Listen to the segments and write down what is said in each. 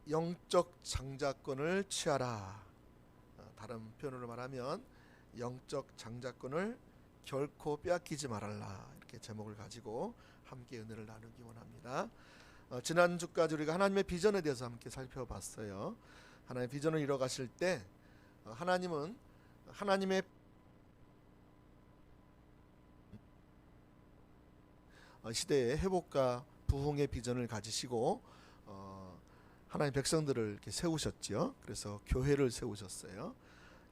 영적 장자권을 취하라. 다른 표현으로 말하면 영적 장자권을 결코 빼앗기지 말아라. 이렇게 제목을 가지고 함께 은혜를 나누기 원합니다. 지난주까지 우리가 하나님의 비전에 대해서 함께 살펴봤어요. 하나님의 비전을 이뤄가실 때 하나님은 하나님의 시대의 회복과 부흥의 비전을 가지시고 하나님 백성들을 이렇게 세우셨지요. 그래서 교회를 세우셨어요.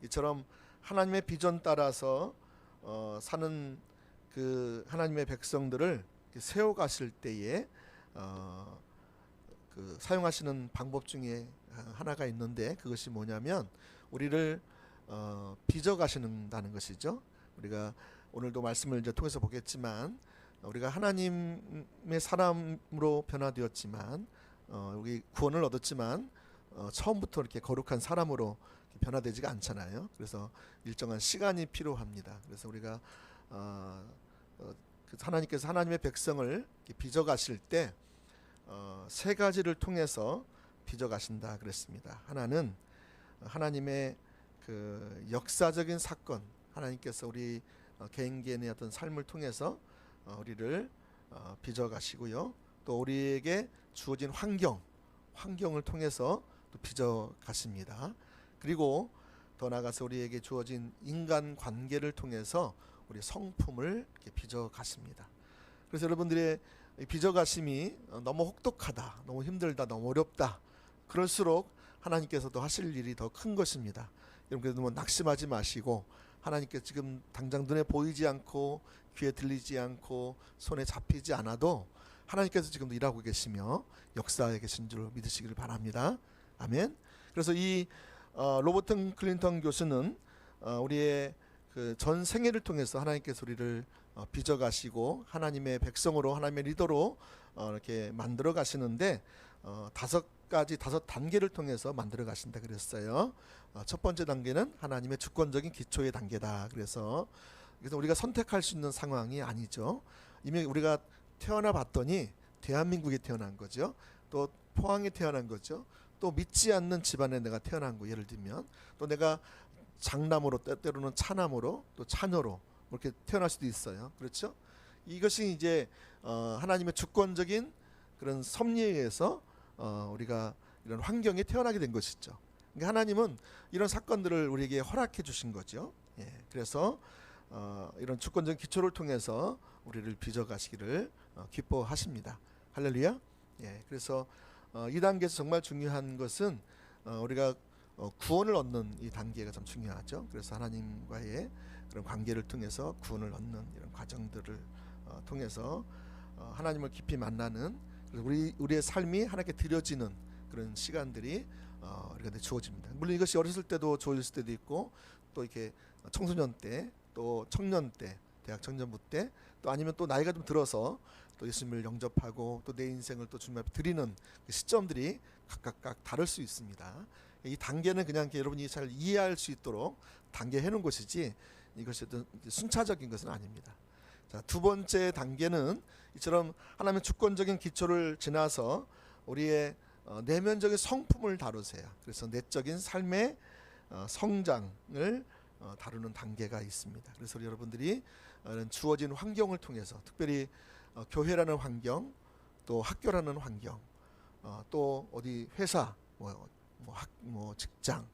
이처럼 하나님의 비전 따라서 사는 그 하나님의 백성들을 세워가실 때에 그 사용하시는 방법 중에 하나가 있는데, 그것이 뭐냐면 우리를 빚어가시는다는 것이죠. 우리가 오늘도 말씀을 이제 통해서 보겠지만, 우리가 하나님의 사람으로 변화되었지만, 우리 구원을 얻었지만 처음부터 이렇게 거룩한 사람으로 변화되지가 않잖아요. 그래서 일정한 시간이 필요합니다. 그래서 우리가 하나님께서 하나님의 백성을 빚어가실 때 세 가지를 통해서 빚어가신다 그랬습니다. 하나는 하나님의 그 역사적인 사건, 하나님께서 우리 개인의 어떤 삶을 통해서 우리를 빚어가시고요. 또 우리에게 주어진 환경을 통해서 또 빚어가십니다. 그리고 더 나아가서 우리에게 주어진 인간 관계를 통해서 우리 성품을 이렇게 빚어가십니다. 그래서 여러분들의 빚어가심이 너무 혹독하다, 너무 힘들다, 너무 어렵다, 그럴수록 하나님께서도 하실 일이 더 큰 것입니다. 여러분, 너무 낙심하지 마시고, 하나님께 지금 당장 눈에 보이지 않고 귀에 들리지 않고 손에 잡히지 않아도 하나님께서 지금도 일하고 계시며 역사에 계신 줄 믿으시기를 바랍니다. 아멘. 그래서 이 로버트 클린턴 교수는 우리의 그 전 생애를 통해서 하나님께서 우리를 빚어가시고 하나님의 백성으로, 하나님의 리더로 이렇게 만들어 가시는데 다섯 단계를 통해서 만들어 가신다 그랬어요. 첫 번째 단계는 하나님의 주권적인 기초의 단계다. 그래서 우리가 선택할 수 있는 상황이 아니죠. 이미 우리가 태어나 봤더니 대한민국에 태어난 거죠. 또 포항에 태어난 거죠. 또 믿지 않는 집안에 내가 태어난 거, 예를 들면 또 내가 장남으로, 때로는 차남으로, 또 차녀로 이렇게 태어날 수도 있어요. 그렇죠? 이것이 이제 하나님의 주권적인 그런 섭리에 의해서 우리가 이런 환경에 태어나게 된 것이죠. 그러니까 하나님은 이런 사건들을 우리에게 허락해 주신 거죠. 예, 그래서 이런 주권적인 기초를 통해서 우리를 빚어가시기를 기뻐하십니다. 할렐루야. 예, 그래서 이 단계에서 정말 중요한 것은 우리가 구원을 얻는 이 단계가 참 중요하죠. 그래서 하나님과의 그런 관계를 통해서 구원을 얻는 이런 과정들을 통해서 하나님을 깊이 만나는, 우리의 삶이 하나님께 드려지는 그런 시간들이 우리가 주어집니다. 물론 이것이 어렸을 때도 좋을 때도 있고, 또 이렇게 청소년 때, 또 청년 때, 대학 청년부 때, 또 아니면 또 나이가 좀 들어서 또 예수님을 영접하고 또 내 인생을 또 주님 앞에 드리는 그 시점들이 각각 다를 수 있습니다. 이 단계는 그냥 여러분이 잘 이해할 수 있도록 단계해 놓은 것이지, 이것이 어떤 순차적인 것은 아닙니다. 자, 두 번째 단계는 이처럼 하나님의 주권적인 기초를 지나서 우리의 내면적인 성품을 다루세요. 그래서 내적인 삶의 성장을 다루는 단계가 있습니다. 그래서 여러분들이 주어진 환경을 통해서, 특별히 교회라는 환경, 또 학교라는 환경, 또 어디 회사, 뭐 직장,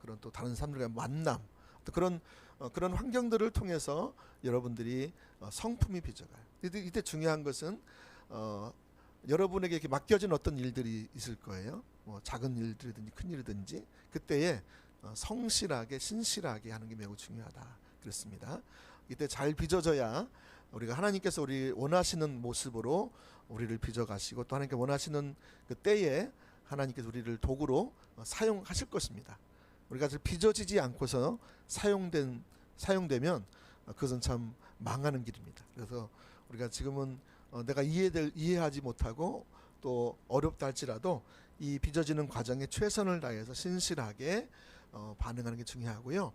그런 또 다른 사람들과의 만남, 또 그런 환경들을 통해서 여러분들이 성품이 빚어가요. 이때 중요한 것은 여러분에게 이렇게 맡겨진 어떤 일들이 있을 거예요. 작은 일들이든지 큰 일이든지, 그때에 성실하게, 신실하게 하는 게 매우 중요하다 그렇습니다. 이때 잘 빚어져야 우리가 하나님께서 우리 원하시는 모습으로 우리를 빚어가시고, 또 하나님께 원하시는 그 때에 하나님께서 우리를 도구로 사용하실 것입니다. 우리가 빚어지지 않고서 사용되면 그것은 참 망하는 길입니다. 그래서 우리가 지금은 내가 이해하지 못하고 또 어렵다 할지라도 이 빚어지는 과정에 최선을 다해서 신실하게 반응하는 게 중요하고요.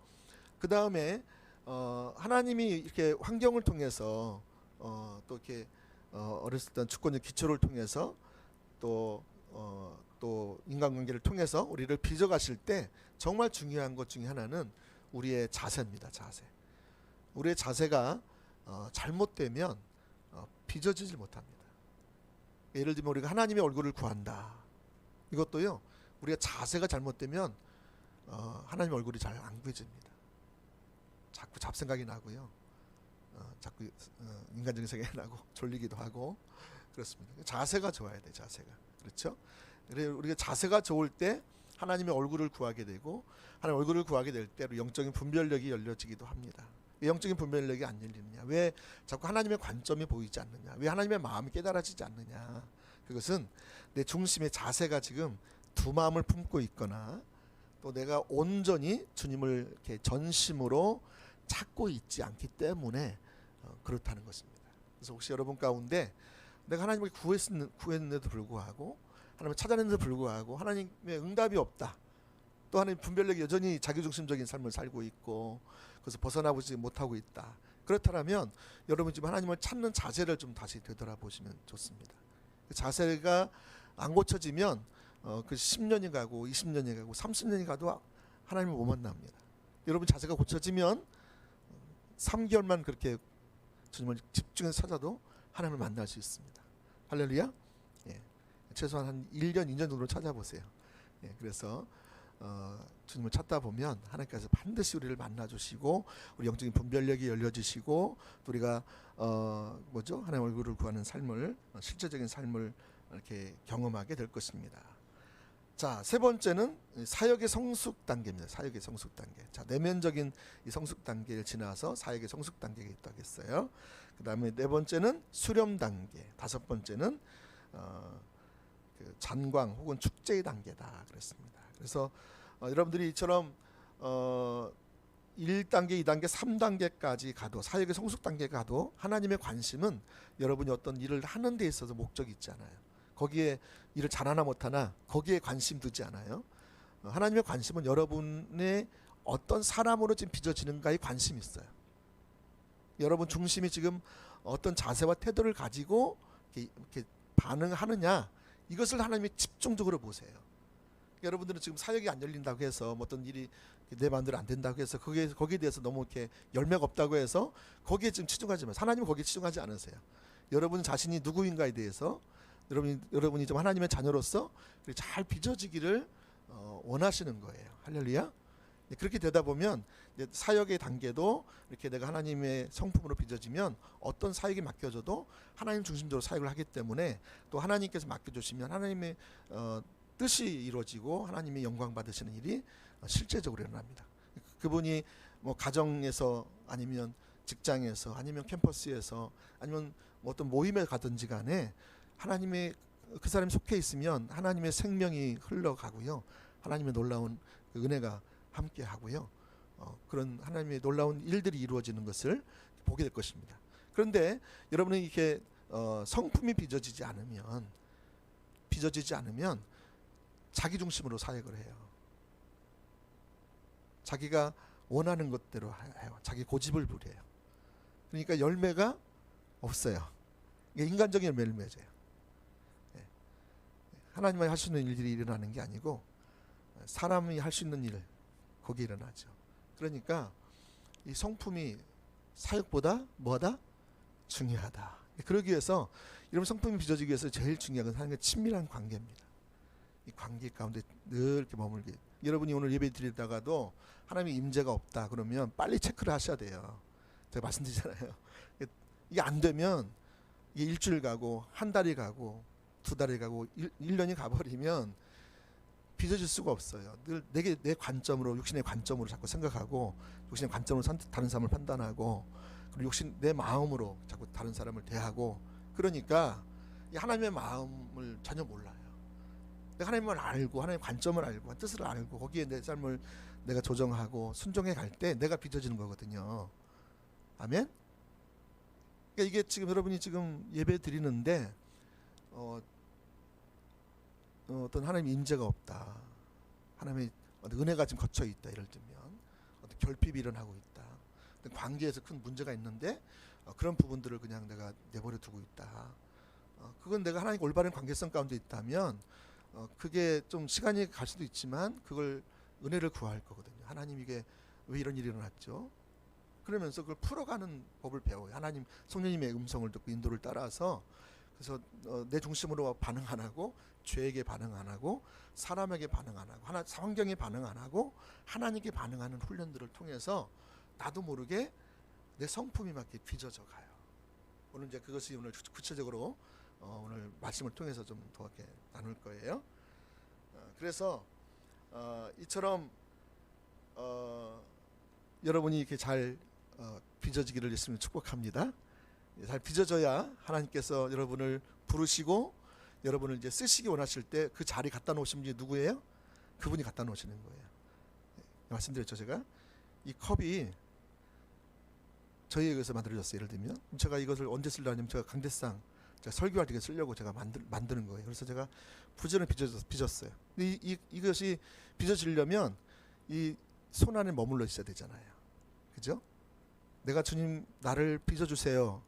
그 다음에 하나님이 이렇게 환경을 통해서 또 이렇게 어렸을 때 주권적 기초를 통해서 또 또 인간관계를 통해서 우리를 빚어가실 때 정말 중요한 것 중에 하나는 우리의 자세입니다. 자세. 우리의 자세가 잘못되면 빚어지질 못합니다. 예를 들면 우리가 하나님의 얼굴을 구한다. 이것도요, 우리가 자세가 잘못되면 하나님의 얼굴이 잘 안 구해집니다. 자꾸 잡생각이 나고요, 자꾸 인간적인 생각이 나고 졸리기도 하고 그렇습니다. 자세가 좋아야 돼. 자세가. 그렇죠? 그래서 우리가 자세가 좋을 때 하나님의 얼굴을 구하게 되고, 하나님의 얼굴을 구하게 될 때 영적인 분별력이 열려지기도 합니다. 왜 영적인 분별력이 안 열리느냐? 왜 자꾸 하나님의 관점이 보이지 않느냐? 왜 하나님의 마음이 깨달아지지 않느냐? 그것은 내 중심의 자세가 지금 두 마음을 품고 있거나, 또 내가 온전히 주님을 이렇게 전심으로 찾고 있지 않기 때문에 그렇다는 것입니다. 그래서 혹시 여러분 가운데 내가 하나님을 구했는데도 불구하고, 하나님을 찾아냈는데도 불구하고 하나님의 응답이 없다, 또 하나님 분별력이 여전히 자기중심적인 삶을 살고 있고 그래서 벗어나보지 못하고 있다, 그렇다면 여러분 지금 하나님을 찾는 자세를 좀 다시 되돌아보시면 좋습니다. 그 자세가 안 고쳐지면 그 10년이 가고 20년이 가고 30년이 가도 하나님을 못 만납니다. 여러분 자세가 고쳐지면 3개월만 그렇게 주님을 집중해서 찾아도 하나님을 만날 수 있습니다. 할렐루야. 예. 최소한 한 1년 2년 정도 찾아보세요. 예. 그래서 주님을 찾다 보면 하나님께서 반드시 우리를 만나주시고 우리 영적인 분별력이 열려주시고, 또 우리가 하나님 얼굴을 구하는 삶을, 실제적인 삶을 이렇게 경험하게 될 것입니다. 자, 세 번째는 사역의 성숙 단계입니다. 사역의 성숙 단계. 자, 내면적인 이 성숙 단계를 지나서 사역의 성숙 단계가 있다고 했어요. 그 다음에 네 번째는 수렴 단계, 다섯 번째는 그 잔광 혹은 축제의 단계다 그랬습니다. 그래서 여러분들이 이처럼 1단계, 2단계, 3단계까지 가도, 사역의 성숙 단계 가도 하나님의 관심은 여러분이 어떤 일을 하는 데 있어서 목적이 있지 않아요. 거기에 일을 잘하나 못하나 거기에 관심 두지 않아요. 하나님의 관심은 여러분의 어떤 사람으로 지금 빚어지는가에 관심이 있어요. 여러분 중심이 지금 어떤 자세와 태도를 가지고 이렇게 반응하느냐, 이것을 하나님이 집중적으로 보세요. 여러분들은 지금 사역이 안 열린다고 해서, 어떤 일이 내 마음대로 안 된다고 해서 거기에 대해서 너무 이렇게 열매가 없다고 해서 거기에 지금 치중하지 마세요. 하나님은 거기에 치중하지 않으세요. 여러분 자신이 누구인가에 대해서 여러분이 좀 하나님의 자녀로서 잘 빚어지기를 원하시는 거예요. 할렐루야. 그렇게 되다 보면 사역의 단계도 이렇게 내가 하나님의 성품으로 빚어지면 어떤 사역이 맡겨져도 하나님 중심적으로 사역을 하기 때문에, 또 하나님께서 맡겨주시면 하나님의 뜻이 이루어지고 하나님의 영광 받으시는 일이 실제적으로 일어납니다. 그분이 가정에서 아니면 직장에서 아니면 캠퍼스에서 아니면 어떤 모임에 가든지 간에 하나님의 그 사람이 속해 있으면 하나님의 생명이 흘러가고요, 하나님의 놀라운 그 은혜가 함께 하고요, 그런 하나님의 놀라운 일들이 이루어지는 것을 보게 될 것입니다. 그런데 여러분이 이렇게 성품이 빚어지지 않으면 자기 중심으로 사역을 해요. 자기가 원하는 것대로 해요. 자기 고집을 부려요. 그러니까 열매가 없어요. 이게 인간적인 열매를 맺어요. 하나님이 할 수 있는 일들이 일어나는 게 아니고 사람이 할 수 있는 일, 거기 일어나죠. 그러니까 이 성품이 사역보다 뭐하다? 중요하다. 그러기 위해서 이런 성품이 빚어지기 위해서 제일 중요한 건 하나님과 친밀한 관계입니다. 이 관계 가운데 늘 이렇게 머물게. 여러분이 오늘 예배 드리다가도 하나님의 임재가 없다 그러면 빨리 체크를 하셔야 돼요. 제가 말씀드리잖아요. 이게 안 되면 이게 일주일 가고 한 달이 가고 두 달이 가고 1년이 가버리면 빚어질 수가 없어요. 늘 내 관점으로, 육신의 관점으로 자꾸 생각하고, 육신의 관점으로 다른 사람을 판단하고, 그리고 내 마음으로 자꾸 다른 사람을 대하고, 그러니까 하나님의 마음을 전혀 몰라요. 내가 하나님을 알고 하나님의 관점을 알고 뜻을 알고 거기에 내 삶을 내가 조정하고 순종해 갈 때 내가 빚어지는 거거든요. 아멘. 그러니까 이게 지금 여러분이 지금 예배 드리는데 어떤 하나님의 임재가 없다, 하나님의 은혜가 지금 거쳐 있다, 예를 들면 어떤 결핍이 일어나고 있다, 관계에서 큰 문제가 있는데 그런 부분들을 그냥 내가 내버려 두고 있다, 그건 내가 하나님과 올바른 관계성 가운데 있다면 그게 좀 시간이 갈 수도 있지만 그걸 은혜를 구할 거거든요. 하나님 이게 왜 이런 일이 일어났죠? 그러면서 그걸 풀어가는 법을 배워요. 하나님 성령님의 음성을 듣고 인도를 따라서 그래서 내 중심으로 반응 안 하고 죄에게 반응 안 하고 사람에게 반응 안 하고 환경에 반응 안 하고 하나님께 반응하는 훈련들을 통해서 나도 모르게 내 성품이 막 이렇게 빚어져 가요. 오늘 이제 그것이 오늘 구체적으로 오늘 말씀을 통해서 좀 더 이렇게 나눌 거예요. 그래서 이처럼 여러분이 이렇게 잘 빚어지기를 예수님 축복합니다. 잘 빚어져야 하나님께서 여러분을 부르시고 여러분을 이제 쓰시기 원하실 때 그 자리 갖다 놓으신 분이 누구예요? 그분이 갖다 놓으시는 거예요. 말씀드렸죠. 제가 이 컵이 저희에 의해서 만들어졌어요. 예를 들면 제가 이것을 언제 쓰려면 제가 강대상 제가 설교할 때 쓰려고 제가 만드는 거예요. 그래서 제가 부지런히 빚었어요. 근데 이것이 빚어지려면 이 손 안에 머물러 있어야 되잖아요. 그죠? 내가 주님 나를 빚어주세요.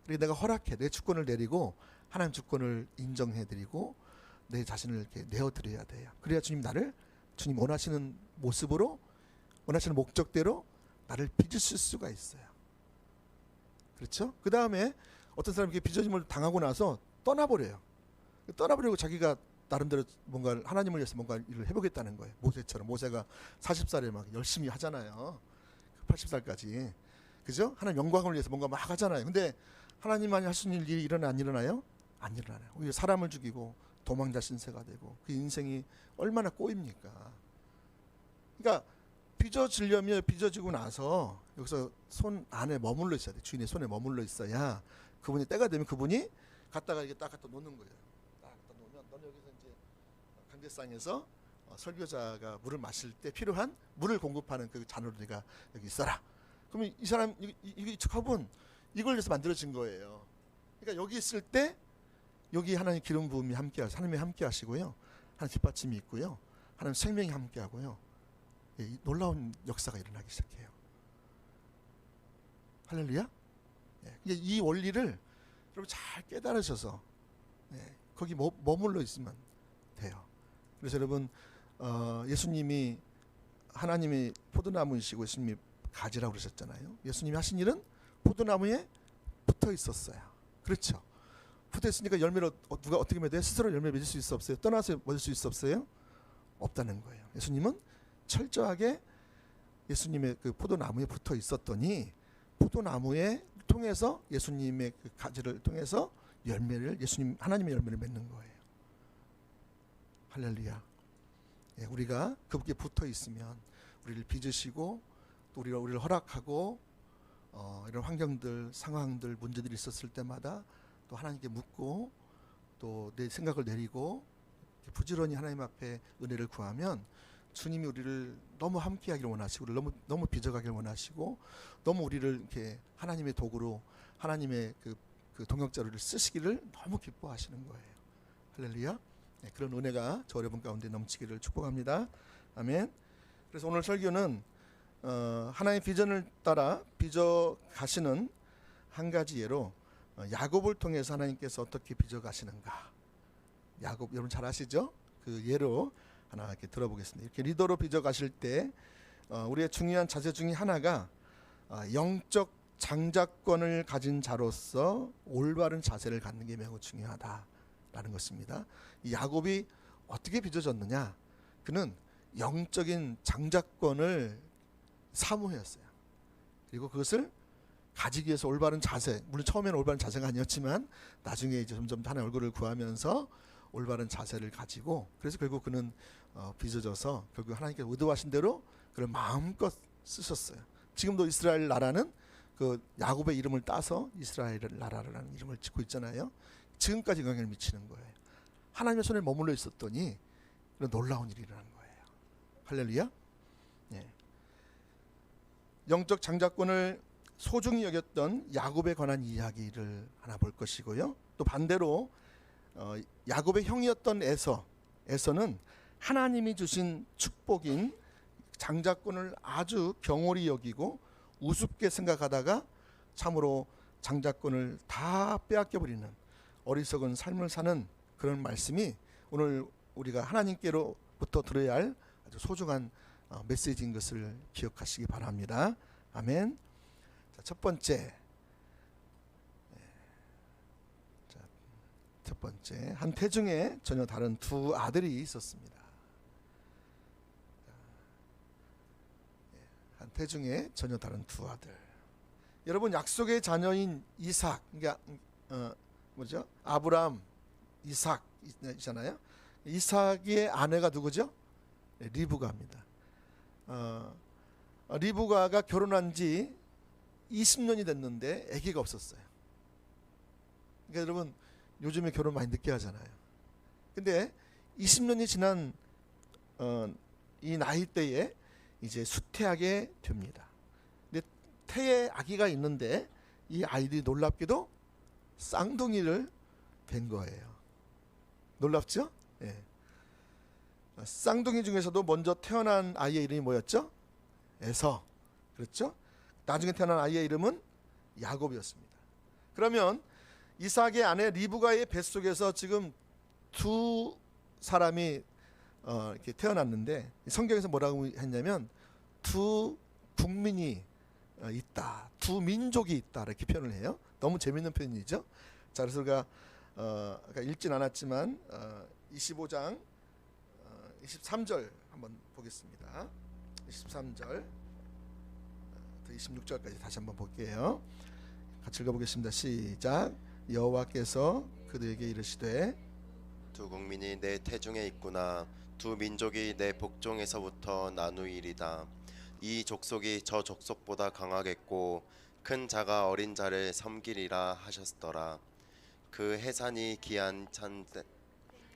그리고 내가 허락해 내 주권을 내리고 하나님 주권을 인정해드리고 내 자신을 이렇게 내어드려야 돼요. 그래야 주님 원하시는 모습으로 원하시는 목적대로 나를 빚으실 수가 있어요. 그렇죠? 그 다음에 어떤 사람이 이렇게 빚어짐을 당하고 나서 떠나버려요. 떠나버리고 자기가 나름대로 뭔가 하나님을 위해서 뭔가 일을 해보겠다는 거예요. 모세처럼 모세가 40살에 막 열심히 하잖아요. 80살까지. 그죠? 하나님 영광을 위해서 뭔가 막 하잖아요. 근데 하나님만이 하시는 일이 일어나 안 일어나요? 안 일어나요. 오히려 사람을 죽이고 도망자 신세가 되고 그 인생이 얼마나 꼬입니까? 그러니까 빚어지고 나서 여기서 손 안에 머물러 있어야 돼. 주인의 손에 머물러 있어야 그분이 때가 되면 그분이 갖다가 이게 딱 갖다 놓는 거예요. 딱 갖다 놓으면 너는 여기서 이제 강대상에서 설교자가 물을 마실 때 필요한 물을 공급하는 그 잔으로 네가 여기 있어라. 그러면 이 사람 이 컵은 이걸 위해서 만들어진 거예요. 그러니까 여기 있을 때 여기 하나님 기름 부음이 함께하시, 하나님이 함께하시고요. 하나님 뒷받침이 있고요. 하나님 생명이 함께하고요. 예, 놀라운 역사가 일어나기 시작해요. 할렐루야. 예, 이 원리를 여러분 잘 깨달으셔서 거기 머물러 있으면 돼요. 그래서 여러분 예수님이 하나님이 포도나무이시고 예수님이 가지라고 그러셨잖아요. 예수님이 하신 일은 포도나무에 붙어 있었어요. 그렇죠. 붙어 있으니까 열매를 누가 어떻게 맺어요? 스스로 열매 맺을 수 있어 없어요? 떠나서 맺을 수 있어 없어요? 없다는 거예요. 예수님은 철저하게 예수님의 그 포도나무에 붙어 있었더니 포도나무에 통해서 예수님의 그 가지를 통해서 열매를 하나님의 열매를 맺는 거예요. 할렐루야. 예, 우리가 그분께 붙어 있으면 우리를 빚으시고 또 우리를 허락하고 이런 환경들, 상황들, 문제들이 있었을 때마다 또 하나님께 묻고 또 내 생각을 내리고 부지런히 하나님 앞에 은혜를 구하면 주님이 우리를 너무 함께하기를 원하시고 우리를 너무 빚어가기를 원하시고 너무 우리를 이렇게 하나님의 도구로 하나님의 그 동역자를 쓰시기를 너무 기뻐하시는 거예요. 할렐루야. 네, 그런 은혜가 저 여러분 가운데 넘치기를 축복합니다. 아멘. 그래서 오늘 설교는 하나님의 비전을 따라 빚어 가시는 한 가지 예로 야곱을 통해서 하나님께서 어떻게 빚어 가시는가. 야곱 여러분 잘 아시죠? 그 예로 하나 이렇게 들어보겠습니다. 이렇게 리더로 빚어 가실 때 우리의 중요한 자세 중에 하나가 영적 장자권을 가진 자로서 올바른 자세를 갖는 게 매우 중요하다라는 것입니다. 이 야곱이 어떻게 빚어졌느냐? 그는 영적인 장자권을 사모했어요. 그리고 그것을 가지기 위해서 올바른 자세, 물론 처음에는 올바른 자세가 아니었지만 나중에 이제 점점 하나의 얼굴을 구하면서 올바른 자세를 가지고 그래서 결국 그는 빚어져서 결국 하나님께서 의도하신 대로 그를 마음껏 쓰셨어요. 지금도 이스라엘 나라는 그 야곱의 이름을 따서 이스라엘 나라라는 이름을 짓고 있잖아요. 지금까지 영향을 미치는 거예요. 하나님의 손에 머물러 있었더니 그런 놀라운 일이 일어난 거예요. 할렐루야. 예. 영적 장자권을 소중히 여겼던 야곱에 관한 이야기를 하나 볼 것이고요. 또 반대로 야곱의 형이었던 에서는 하나님이 주신 축복인 장자권을 아주 경홀히 여기고 우습게 생각하다가 참으로 장자권을 다 빼앗겨버리는 어리석은 삶을 사는 그런 말씀이 오늘 우리가 하나님께로부터 들어야 할 아주 소중한 메시지인 것을 기억하시기 바랍니다. 아멘. 자, 첫 번째, 한 태중에 전혀 다른 두 아들이 있었습니다. 한 태중에 전혀 다른 두 아들. 여러분, 약속의 자녀인 이삭, 그러니까 아브람, 이삭이잖아요. 이삭의 아내가 누구죠? 리브가입니다. 리브가가 결혼한 지 20년이 됐는데 아기가 없었어요. 그러니까 여러분, 요즘에 결혼 많이 늦게 하잖아요. 근데 20년이 지난 이 나이대에 이제 수태하게 됩니다. 근데 태에 아기가 있는데 이 아이들이 놀랍게도 쌍둥이를 뵌 거예요. 놀랍죠? 예. 쌍둥이 중에서도 먼저 태어난 아이의 이름이 뭐였죠? 에서. 그렇죠? 나중에 태어난 아이의 이름은 야곱이었습니다. 그러면 이삭의 아내 리브가의 뱃속에서 지금 두 사람이 이렇게 태어났는데 성경에서 뭐라고 했냐면 두 국민이 있다, 두 민족이 있다 이렇게 표현을 해요. 너무 재밌는 표현이죠. 자, 그래서 우리가 읽진 않았지만 25장 23절 한번 보겠습니다. 23절 26절까지 다시 한번 볼게요. 같이 읽어보겠습니다. 시작. 여호와께서 그들에게 이르시되 두 국민이 내 태중에 있구나. 두 민족이 내 복종에서부터 나누이리다. 이 족속이 저 족속보다 강하겠고 큰 자가 어린 자를 섬기리라 하셨더라. 그 해산이 기한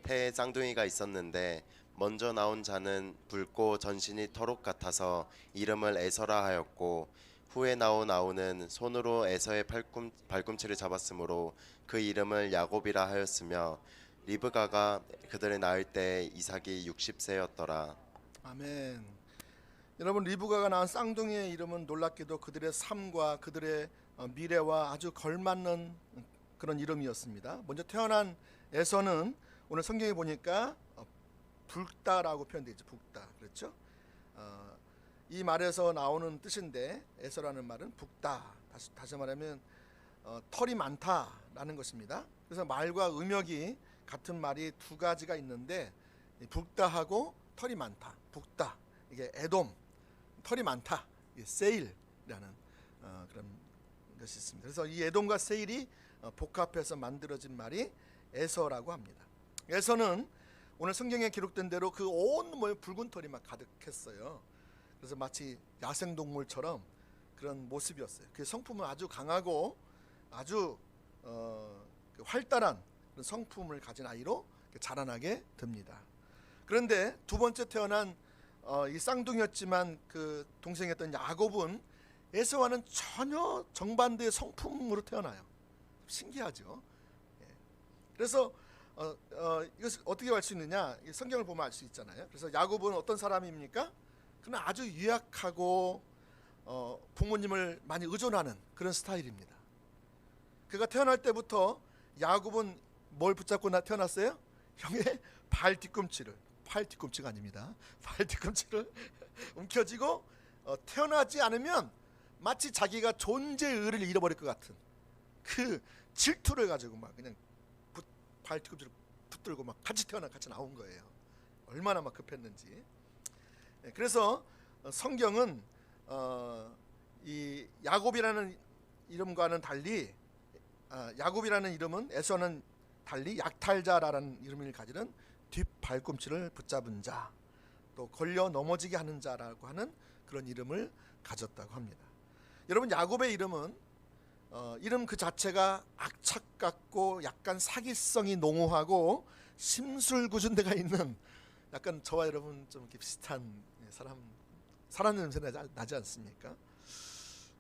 태에 쌍둥이가 있었는데 먼저 나온 자는 붉고 전신이 터록 같아서 이름을 에서라 하였고 후에 나온 아우는 손으로 에서의 발꿈치를 잡았으므로 그 이름을 야곱이라 하였으며 리브가가 그들을 낳을 때 이삭이 60세였더라. 아멘. 여러분, 리브가가 낳은 쌍둥이의 이름은 놀랍게도 그들의 삶과 그들의 미래와 아주 걸맞는 그런 이름이었습니다. 먼저 태어난 에서는 오늘 성경에 보니까 붉다라고 표현되죠. 붉다. 그렇죠? 이 말에서 나오는 뜻인데 에서라는 말은 붉다. 다시 말하면 털이 많다라는 것입니다. 그래서 말과 음역이 같은 말이 두 가지가 있는데 붉다하고 털이 많다. 붉다. 이게 에돔. 털이 많다. 이게 세일이라는 그런 것이 있습니다. 그래서 이 에돔과 세일이 복합해서 만들어진 말이 에서라고 합니다. 에서는 오늘 성경에 기록된 대로 그 온 몸에 붉은 털이 막 가득했어요. 그래서 마치 야생동물처럼 그런 모습이었어요. 그 성품은 아주 강하고 아주 활달한 그런 성품을 가진 아이로 자라나게 됩니다. 그런데 두 번째 태어난 이 쌍둥이였지만 그 동생이었던 야곱은 에서와는 전혀 정반대의 성품으로 태어나요. 신기하죠. 그래서 이것을 어떻게 알 수 있느냐? 성경을 보면 알 수 있잖아요. 그래서 야곱은 어떤 사람입니까? 그는 아주 유약하고 부모님을 많이 의존하는 그런 스타일입니다. 그가 태어날 때부터 야곱은 뭘 붙잡고 태어났어요? 형의 팔 뒤꿈치가 아닙니다. 팔 뒤꿈치를 움켜쥐고 태어나지 않으면 마치 자기가 존재의 의를 잃어버릴 것 같은 그 질투를 가지고 막 그냥 발 뒤꿈치를 붙들고 막 같이 나온 거예요. 얼마나 막 급했는지. 그래서 성경은 이 야곱이라는 이름과는 달리 야곱이라는 이름은 에서는 달리 약탈자라는 이름을 가지는 뒷발꿈치를 붙잡은 자, 또 걸려 넘어지게 하는 자라고 하는 그런 이름을 가졌다고 합니다. 여러분, 야곱의 이름은 이름 그 자체가 악착 같고 약간 사기성이 농후하고 심술구준대가 있는 약간 저와 여러분 좀 이렇게 비슷한 사람 냄새 나지 않습니까?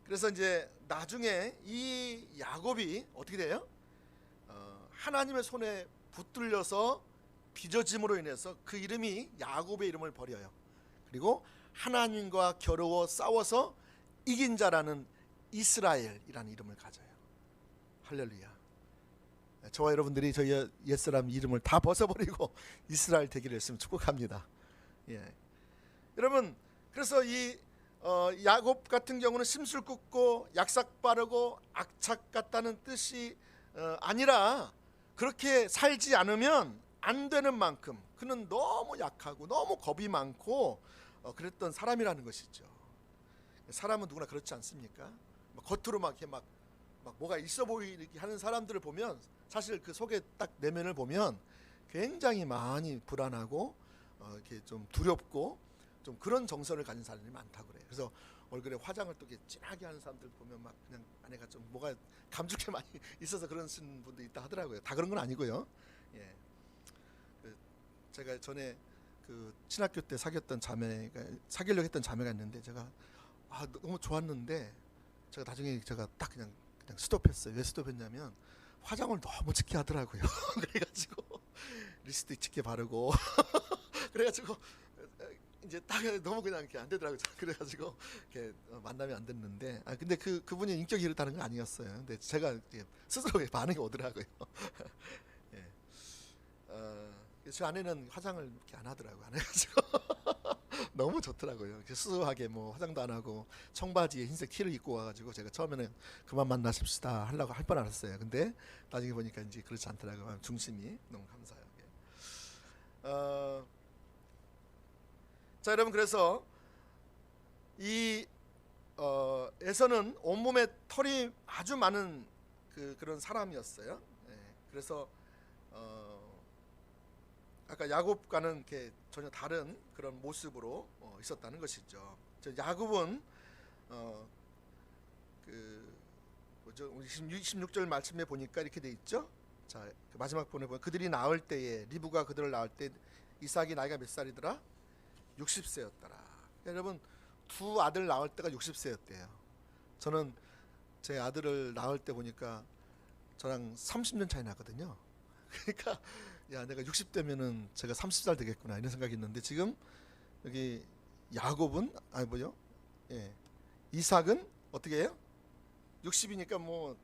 그래서 이제 나중에 이 야곱이 어떻게 돼요? 하나님의 손에 붙들려서 빚어짐으로 인해서 그 이름이 야곱의 이름을 버려요. 그리고 하나님과 겨루어 싸워서 이긴 자라는 이스라엘이라는 이름을 가져요. 할렐루야. 저와 여러분들이 저희 옛사람 이름을 다 벗어버리고 이스라엘 되기를 했으면 축복합니다. 예. 여러분, 그래서 이 야곱 같은 경우는 심술 굽고 약삭 빠르고 악착 같다는 뜻이 아니라 그렇게 살지 않으면 안 되는 만큼 그는 너무 약하고 너무 겁이 많고 그랬던 사람이라는 것이죠. 사람은 누구나 그렇지 않습니까? 겉으로 막 이렇게 막 뭐가 있어 보이게 하는 사람들을 보면 사실 그 속에 딱 내면을 보면 굉장히 많이 불안하고 이렇게 좀 두렵고 좀 그런 정서를 가진 사람이 많다고 그래요. 그래서 얼굴에 화장을 또 이렇게 진하게 하는 사람들 보면 막 그냥 안에가 좀 뭐가 감죽게 많이 있어서 그런 분도 있다 하더라고요. 다 그런 건 아니고요. 예. 제가 전에 그 친학교 때 사귀려고 했던 자매가 있는데 제가 너무 좋았는데 제가 나중에 제가 딱 그냥 스톱했어요. 왜 스톱했냐면 화장을 너무 짙게 하더라고요. 그래가지고 립스틱 짙게 바르고 그래가지고 이제 딱 너무 그냥 이렇게 안 되더라고요. 그래가지고 이렇게 만남이 안 됐는데 근데 그분이 인격이 이렇다는 건 아니었어요. 근데 제가 스스로 반응이 오더라고요. 예. 제 아내는 화장을 이렇게 안 하더라고요. 안 해가지고 너무 좋더라고요. 수수하게 뭐 화장도 안 하고 청바지에 흰색 티를 입고 와가지고 제가 처음에는 그만 만나십시다 하려고 할 뻔 알았어요. 근데 나중에 보니까 이제 그렇지 않더라고요. 중심이 너무 감사해요. 자, 여러분, 그래서 이 에서는 온몸에 털이 아주 많은 그런 사람이었어요. 그래서 아까 야곱과는 이렇게 전혀 다른 그런 모습으로 있었다는 것이죠. 야곱은 그 뭐죠? 26절 말씀에 보니까 이렇게 돼 있죠. 자, 그 마지막 본에 보면 그들이 낳을 때에 리브가 그들을 낳을 때 이삭이 나이가 몇 살이더라? 60세였더라. 여러분, 두 아들 낳을 때가 60세였대요. 저는 제 아들을 낳을 때 보니까 저랑 30년 차이 나거든요. 그러니까 야, 내가 60대면은 제가 30살 되겠구나 이런 생각이 있는데 지금 여기 야곱은 예, 이삭은 어떻게 해요? 60이니까 뭐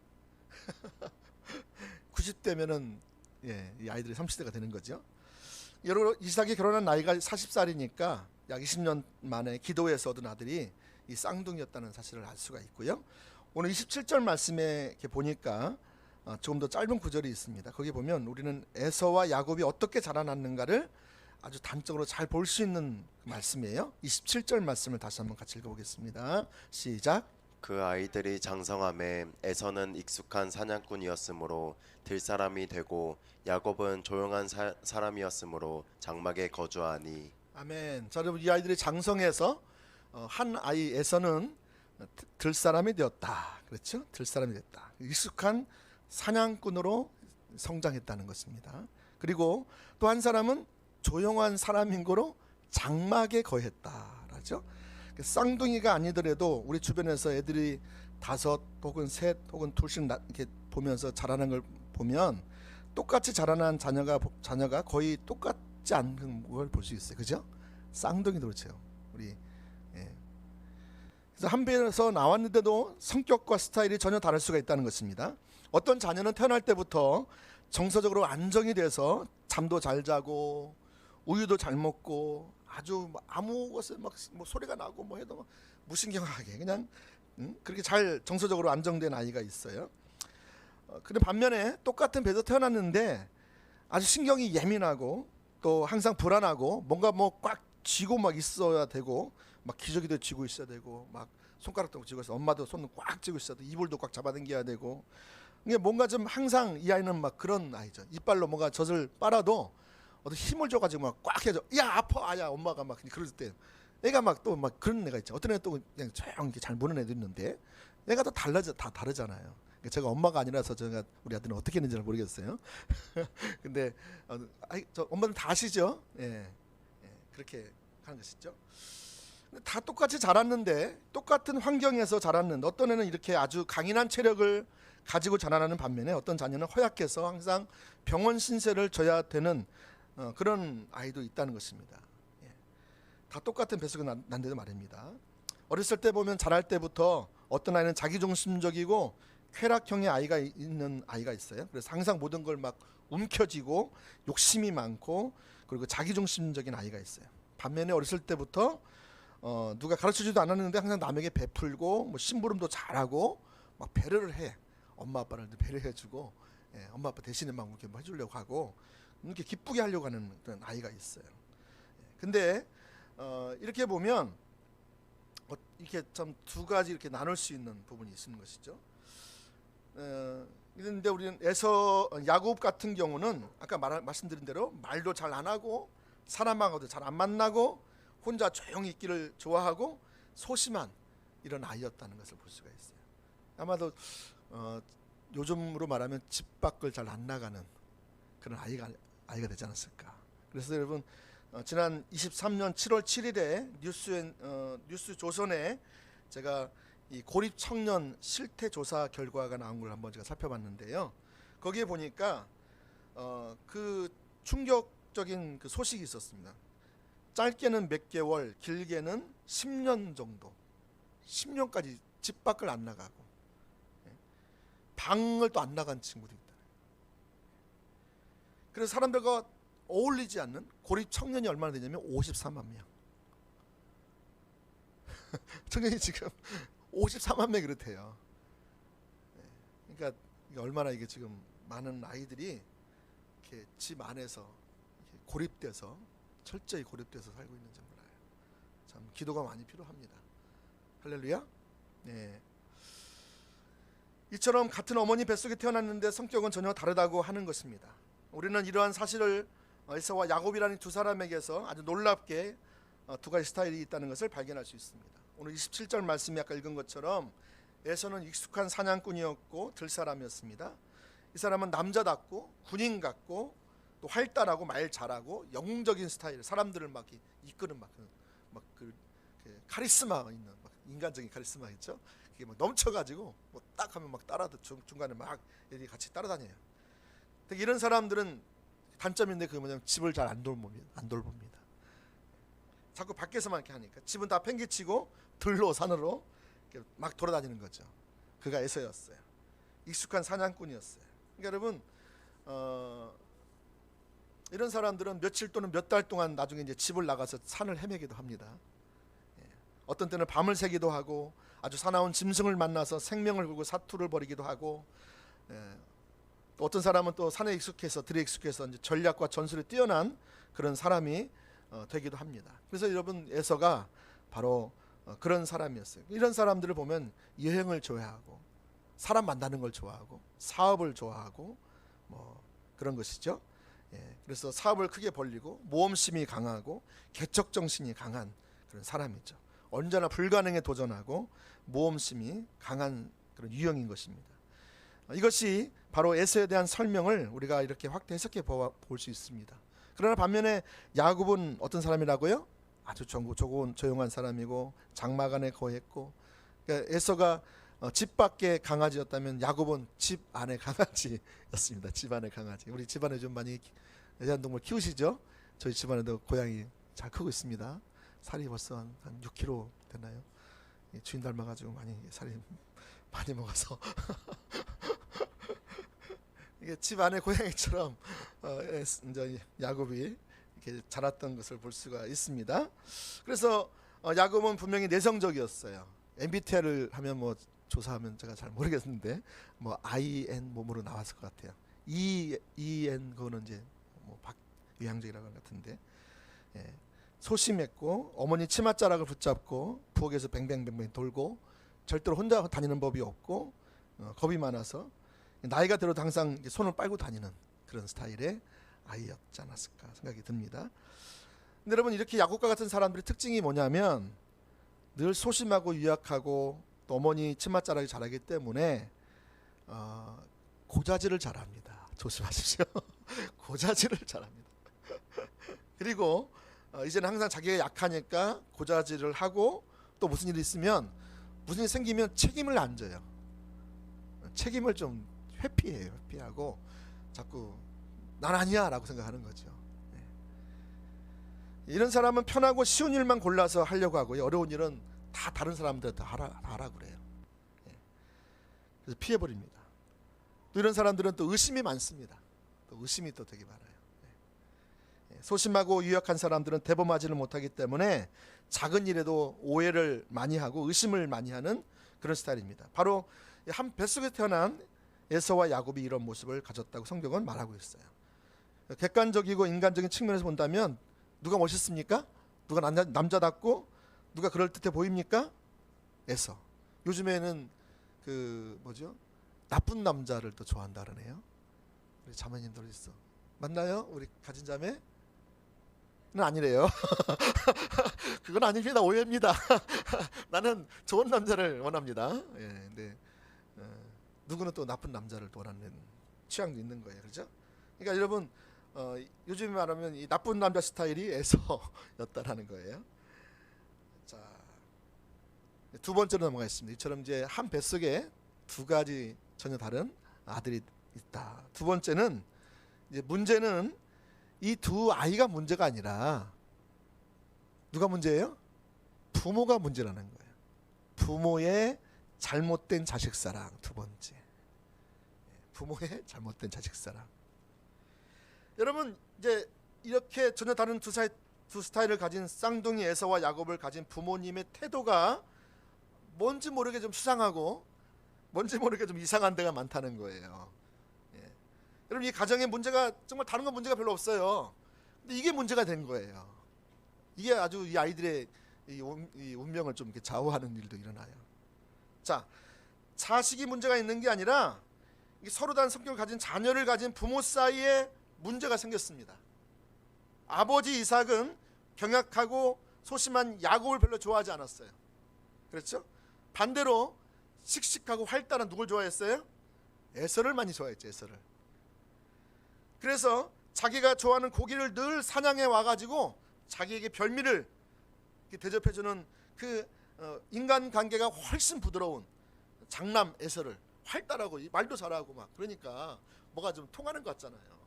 90대면은 이 아이들이 30대가 되는 거죠. 여러분, 이삭이 결혼한 나이가 40살이니까 약 20년 만에 기도해서 얻은 아들이 이 쌍둥이였다는 사실을 알 수가 있고요. 오늘 27절 말씀에 이렇게 보니까 조금 더 짧은 구절이 있습니다. 거기 보면 우리는 에서와 야곱이 어떻게 자라났는가를 아주 단적으로 잘 볼 수 있는 말씀이에요. 27절 말씀을 다시 한번 같이 읽어보겠습니다. 시작. 그 아이들이 장성함에 에서는 익숙한 사냥꾼이었으므로 들사람이 되고 야곱은 조용한 사람이었으므로 장막에 거주하니. 아멘. 자, 여러분, 이 아이들이 장성해서 한 아이에서는 들사람이 되었다. 그렇죠? 들사람이 됐다. 익숙한 사냥꾼으로 성장했다는 것입니다. 그리고 또 한 사람은 조용한 사람인 거로 장막에 거했다라죠. 쌍둥이가 아니더라도 우리 주변에서 애들이 5 혹은 3 혹은 둘씩 이렇게 보면서 자라는 걸 보면 똑같이 자라난 자녀가 거의 똑같지 않은 걸 볼 수 있어요. 그죠? 쌍둥이도 그렇죠. 우리 그래서 한 배에서 나왔는데도 성격과 스타일이 전혀 다를 수가 있다는 것입니다. 어떤 자녀는 태어날 때부터 정서적으로 안정이 돼서 잠도 잘 자고 우유도 잘 먹고 아주 아무 것에 막 뭐 소리가 나고 뭐 해도 무신경하게 그냥 그렇게 잘 정서적으로 안정된 아이가 있어요. 근데 반면에 똑같은 배에서 태어났는데 아주 신경이 예민하고 또 항상 불안하고 뭔가 뭐 꽉 쥐고 막 있어야 되고 막 기저귀도 쥐고 있어야 되고 막 손가락도 쥐고 있어. 엄마도 손을 꽉 쥐고 있어야 돼. 이불도 꽉 잡아당겨야 되고. 이게 뭔가 좀 항상 이 아이는 막 그런 아이죠. 이빨로 뭔가 젖을 빨아도 어떤 힘을 줘가지고 막 꽉 해줘. 야 아파. 아야 엄마가 막 그럴 때 애가 막 또 막 그런 애가 있죠. 어떤 애는 또 그냥 조용히 잘 보는 애도 있는데 애가 다 다르잖아요. 제가 엄마가 아니라서 제가 우리 아들은 어떻게 했는지 잘 모르겠어요. 근데 저 엄마는 다 아시죠? 그렇게 하는 것이죠. 다 똑같이 자랐는데 똑같은 환경에서 자랐는데 어떤 애는 이렇게 아주 강인한 체력을 가지고 자라나는 반면에 어떤 자녀는 허약해서 항상 병원 신세를 져야 되는 그런 아이도 있다는 것입니다. 다 똑같은 뱃속에 난데도 말입니다. 어렸을 때 보면 자랄 때부터 어떤 아이는 자기중심적이고 쾌락형의 아이가 있는 아이가 있어요. 그래서 항상 모든 걸 막 움켜쥐고 욕심이 많고 그리고 자기중심적인 아이가 있어요. 반면에 어렸을 때부터 누가 가르쳐주지도 않았는데 항상 남에게 베풀고 뭐 심부름도 잘하고 막 배려를 해. 엄마 아빠를 배려해주고 엄마 아빠 대신에 막 이렇게 뭐 해주려고 하고 이렇게 기쁘게 하려고 하는 그런 아이가 있어요. 근데 이렇게 보면 이렇게 참 두 가지 이렇게 나눌 수 있는 부분이 있는 것이죠. 그런데 우리는 야곱 같은 경우는 아까 말씀드린 대로 말도 잘 안 하고 사람하고도 잘 안 만나고 혼자 조용히 있기를 좋아하고 소심한 이런 아이였다는 것을 볼 수가 있어요. 아마도 요즘으로 말하면 집 밖을 잘 안 나가는 그런 아이가 되지 않았을까. 그래서 여러분 지난 23년 7월 7일에 뉴스 조선에 제가 이 고립 청년 실태 조사 결과가 나온 걸 한번 제가 살펴봤는데요. 거기에 보니까 그 충격적인 그 소식이 있었습니다. 짧게는 몇 개월, 길게는 10년 정도, 10년까지 집 밖을 안 나가고 방을 또 안 나간 친구도 있다. 그래서 사람들과 어울리지 않는 고립 청년이 얼마나 되냐면 54만 명. 청년이 지금 54만 명이 그렇대요. 그러니까 얼마나 이게 지금 많은 아이들이 이렇게 집 안에서 이렇게 고립돼서 철저히 고립돼서 살고 있는지 몰라요. 참 기도가 많이 필요합니다. 할렐루야. 네. 이처럼 같은 어머니 뱃속에 태어났는데 성격은 전혀 다르다고 하는 것입니다. 우리는 이러한 사실을 에서와 야곱이라는 두 사람에게서 아주 놀랍게 두 가지 스타일이 있다는 것을 발견할 수 있습니다. 오늘 27절 말씀이 아까 읽은 것처럼 에서는 익숙한 사냥꾼이었고 들사람이었습니다. 이 사람은 남자답고 군인 같고 또 활달하고 말 잘하고 영웅적인 스타일, 사람들을 막 이끄는 그 카리스마 있는 인간적인 카리스마 있죠. 그게 막 넘쳐가지고 뭐 딱 하면 막 중간에 막 애들이 같이 따라다녀요. 이런 사람들은 단점인데 그게 뭐냐면 집을 잘 안 돌봅니다. 자꾸 밖에서만 이렇게 하니까 집은 다 팽개치고 들로 산으로 이렇게 막 돌아다니는 거죠. 그가 에서였어요. 익숙한 사냥꾼이었어요. 그러니까 여러분 이런 사람들은 며칠 또는 몇 달 동안 나중에 이제 집을 나가서 산을 헤매기도 합니다. 어떤 때는 밤을 새기도 하고 아주 사나운 짐승을 만나서 생명을 걸고 사투를 벌이기도 하고 또 어떤 사람은 또 산에 익숙해서 들에 익숙해서 이제 전략과 전술에 뛰어난 그런 사람이 되기도 합니다. 그래서 여러분 에서가 바로 그런 사람이었어요. 이런 사람들을 보면 여행을 좋아하고 사람 만나는 걸 좋아하고 사업을 좋아하고 뭐 그런 것이죠. 그래서 사업을 크게 벌리고 모험심이 강하고 개척 정신이 강한 그런 사람이죠. 언제나 불가능에 도전하고 모험심이 강한 그런 유형인 것입니다. 이것이 바로 에서에 대한 설명을 우리가 이렇게 확대 해석해 볼 수 있습니다. 그러나 반면에 야곱은 어떤 사람이라고요? 아주 조용한 사람이고 장막안에 거했고, 그러니까 에서가 집 밖의 강아지였다면 야곱은 집 안의 강아지였습니다. 집 안의 강아지. 우리 집안에 좀 많이 애완동물 키우시죠? 저희 집안에도 고양이 잘 크고 있습니다. 살이 벌써 한 6kg 되나요? 주인 닮아가지고 살이 많이 먹어서 이게 집 안에 고양이처럼 이제 야곱이 이렇게 자랐던 것을 볼 수가 있습니다. 그래서 야곱은 분명히 내성적이었어요. MBTI를 하면 뭐 조사하면 제가 잘 모르겠는데 뭐 IN 몸으로 나왔을 것 같아요. EN 그거는 이제 뭐 박유향적이라고 하는 것 같은데, 소심했고 어머니 치맛자락을 붙잡고 부엌에서 뱅뱅뱅뱅 돌고 절대로 혼자 다니는 법이 없고 겁이 많아서 나이가 들어도 항상 손을 빨고 다니는 그런 스타일의 아이였지 않았을까 생각이 듭니다. 근데 여러분 이렇게 야곱과 같은 사람들의 특징이 뭐냐면 늘 소심하고 유약하고 또 어머니 치맛자락이 잘하기 때문에 고자질을 잘합니다. 조심하십시오. 고자질을 잘합니다. 그리고 이제는 항상 자기가 약하니까 고자질을 하고 또 무슨 일이 있으면 무슨 일이 생기면 책임을 안 져요. 책임을 좀 회피하고 자꾸 난 아니야 라고 생각하는 거죠. 이런 사람은 편하고 쉬운 일만 골라서 하려고 하고요. 어려운 일은 다 다른 사람들한테 하라 그래요. 그래서 피해버립니다. 또 이런 사람들은 또 의심이 많습니다. 또 의심이 또 되게 많아요. 소심하고 유약한 사람들은 대범하지를 못하기 때문에 작은 일에도 오해를 많이 하고 의심을 많이 하는 그런 스타일입니다. 바로 한 뱃속에 태어난 에서와 야곱이 이런 모습을 가졌다고 성경은 말하고 있어요. 객관적이고 인간적인 측면에서 본다면 누가 멋있습니까? 누가 남자답고 누가 그럴듯해 보입니까? 에서. 요즘에는 그 뭐죠? 나쁜 남자를 또 좋아한다 그러네요. 우리 자매님들 있어. 맞나요? 우리 가진 자매? 는 아니래요. 그건 아닙니다. 오해입니다. 나는 좋은 남자를 원합니다. 예, 근데 누구는 또 나쁜 남자를 원하는 취향도 있는 거예요. 그렇죠? 그러니까 여러분 요즘에 말하면 이 나쁜 남자 스타일이 에서였다라는 거예요. 자, 두 번째로 넘어가겠습니다. 이처럼 이제 한 뱃속에 두 가지 전혀 다른 아들이 있다. 두 번째는 이제 문제는 이 두 아이가 문제가 아니라 누가 문제예요? 부모가 문제라는 거예요. 부모의 잘못된 자식 사랑. 두 번째, 부모의 잘못된 자식 사랑. 여러분 이제 이렇게 전혀 다른 두 스타일을 가진 쌍둥이 에서와 야곱을 가진 부모님의 태도가 뭔지 모르게 좀 수상하고 뭔지 모르게 좀 이상한 데가 많다는 거예요. 여러분 이 가정의 문제가 정말 다른 건 문제가 별로 없어요. 근데 이게 문제가 된 거예요. 이게 아주 이 아이들의 이 운명을 좀 이렇게 좌우하는 일도 일어나요. 자, 자식이 문제가 있는 게 아니라 서로 다른 성격을 가진 자녀를 가진 부모 사이에 문제가 생겼습니다. 아버지 이삭은 경약하고 소심한 야곱을 별로 좋아하지 않았어요. 그렇죠? 반대로 씩씩하고 활달한 누굴 좋아했어요? 에서를 많이 좋아했죠. 에서를. 그래서 자기가 좋아하는 고기를 늘 사냥해 와가지고 자기에게 별미를 대접해주는 그 인간관계가 훨씬 부드러운 장남 에서를 활달하고 말도 잘하고 막 그러니까 뭐가 좀 통하는 것 같잖아요.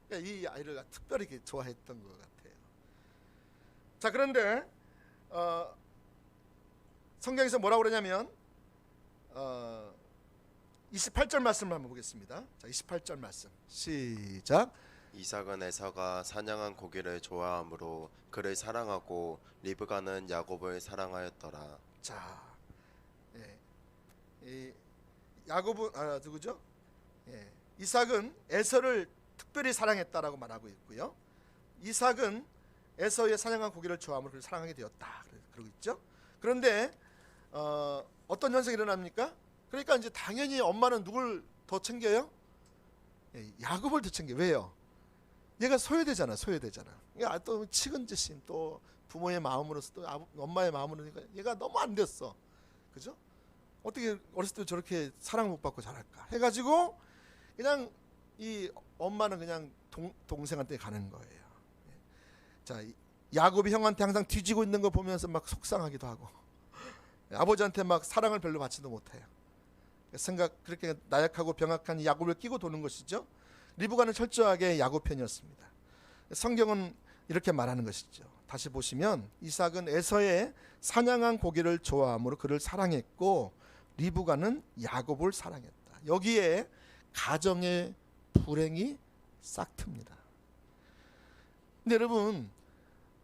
그러니까 이 아이를 특별히 좋아했던 것 같아요. 자, 그런데 성경에서 뭐라고 그러냐면 28절 말씀을 한번 보겠습니다. 자, 28절 말씀 시작. 이삭은 에서가 사냥한 고기를 좋아하므로 그를 사랑하고 리브가는 야곱을 사랑하였더라. 자, 이 야곱은 누구죠? 이삭은 에서를 특별히 사랑했다라고 말하고 있고요. 이삭은 에서의 사냥한 고기를 좋아하므로 그를 사랑하게 되었다. 그러고 있죠. 그런데 어떤 현상이 일어납니까? 그러니까 이제 당연히 엄마는 누굴 더 챙겨요? 야곱을 더 챙겨. 왜요? 얘가 소외되잖아. 그러니까 또 측은지심, 또 부모의 마음으로서 또 엄마의 마음으로니까 얘가 너무 안 됐어. 그죠? 어떻게 어렸을 때 저렇게 사랑 못 받고 자랄까? 해가지고 그냥 이 엄마는 그냥 동생한테 가는 거예요. 자, 야곱이 형한테 항상 뒤지고 있는 거 보면서 막 속상하기도 하고 아버지한테 막 사랑을 별로 받지도 못해요. 그렇게 나약하고 병약한 야곱을 끼고 도는 것이죠. 리브가는 철저하게 야곱 편이었습니다. 성경은 이렇게 말하는 것이죠. 다시 보시면 이삭은 에서의 사냥한 고기를 좋아함으로 그를 사랑했고 리브가는 야곱을 사랑했다. 여기에 가정의 불행이 싹틉니다. 근데 여러분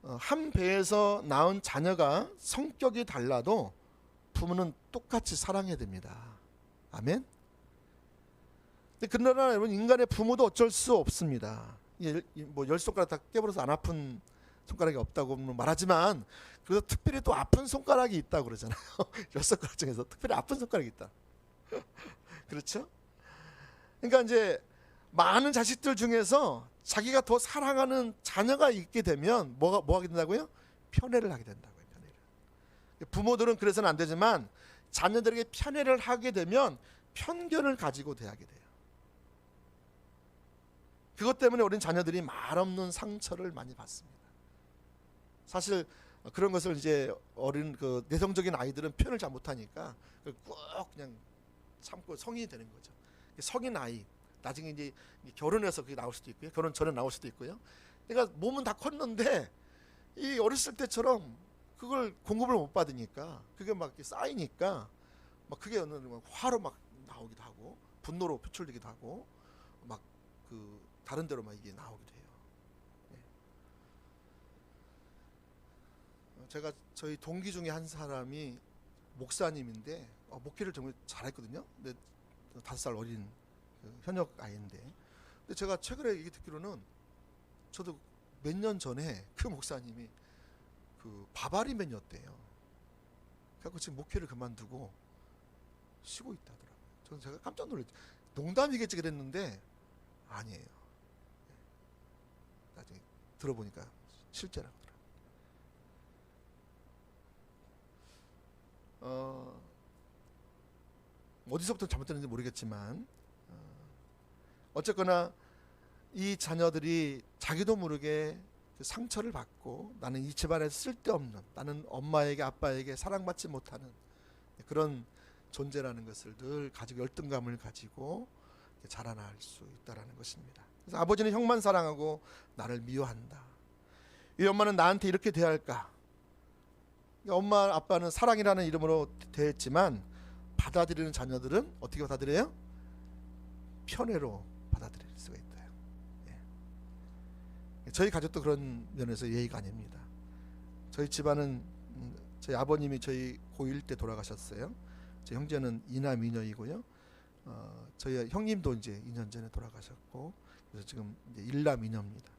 한 배에서 낳은 자녀가 성격이 달라도 부모는 똑같이 사랑해야 됩니다. 아멘. 그러나 여러분 인간의 부모도 어쩔 수 없습니다. 뭐 10손가락 다 깨버려서 안 아픈 손가락이 없다고 말하지만 그래도 특별히 또 아픈 손가락이 있다고 그러잖아요. 10손가락 중에서 특별히 아픈 손가락이 있다. 그렇죠? 그러니까 이제 많은 자식들 중에서 자기가 더 사랑하는 자녀가 있게 되면 뭐 하게 된다고요? 편애를 하게 된다고요. 편애를. 부모들은 그래서는 안 되지만 자녀들에게 편애를 하게 되면 편견을 가지고 대하게 돼요. 그것 때문에 우리 자녀들이 말없는 상처를 많이 받습니다. 사실 그런 것을 이제 어린 그 내성적인 아이들은 표현을 잘 못하니까 꼭 그냥 참고 성인이 되는 거죠. 성인 아이 나중에 이제 결혼해서 그게 나올 수도 있고요. 결혼 전에 나올 수도 있고요. 그러니까 몸은 다 컸는데 이 어렸을 때처럼 그걸 공급을 못 받으니까 그게 막 이렇게 쌓이니까 막 그게 어느 화로 막 나오기도 하고 분노로 표출되기도 하고 막 그 다른 데로 막 이게 나오기도 해요. 제가 저희 동기 중에 한 사람이 목사님인데 목회를 정말 잘했거든요. 근데 5살 어린 그 현역 아이인데, 근데 제가 최근에 얘기 듣기로는 저도 몇 년 전에 그 목사님이 그 바바리맨이었대요. 그래서 지금 목회를 그만두고 쉬고 있다더라고요. 저는 제가 깜짝 놀랐죠. 농담이겠지 그랬는데 아니에요. 나중에 들어보니까 실제라고. 어디서부터 잘못됐는지 모르겠지만 어쨌거나 이 자녀들이 자기도 모르게 그 상처를 받고 나는 이 집안에 쓸데없는, 나는 엄마에게 아빠에게 사랑받지 못하는 그런 존재라는 것을 늘 가지고 열등감을 가지고 자라날 수 있다라는 것입니다. 그래서 아버지는 형만 사랑하고 나를 미워한다. 이 엄마는 나한테 이렇게 대할까? 엄마 아빠는 사랑이라는 이름으로 대했지만 받아들이는 자녀들은 어떻게 받아들여요? 편애로 받아들일 수가 있어요. 저희 가족도 그런 면에서 예의가 아닙니다. 저희 집안은 저희 아버님이 저희 고1 때 돌아가셨어요. 제 형제는 이남 이녀이고요. 저희 형님도 이제 2년 전에 돌아가셨고, 그래서 지금 이제 일남 이녀입니다.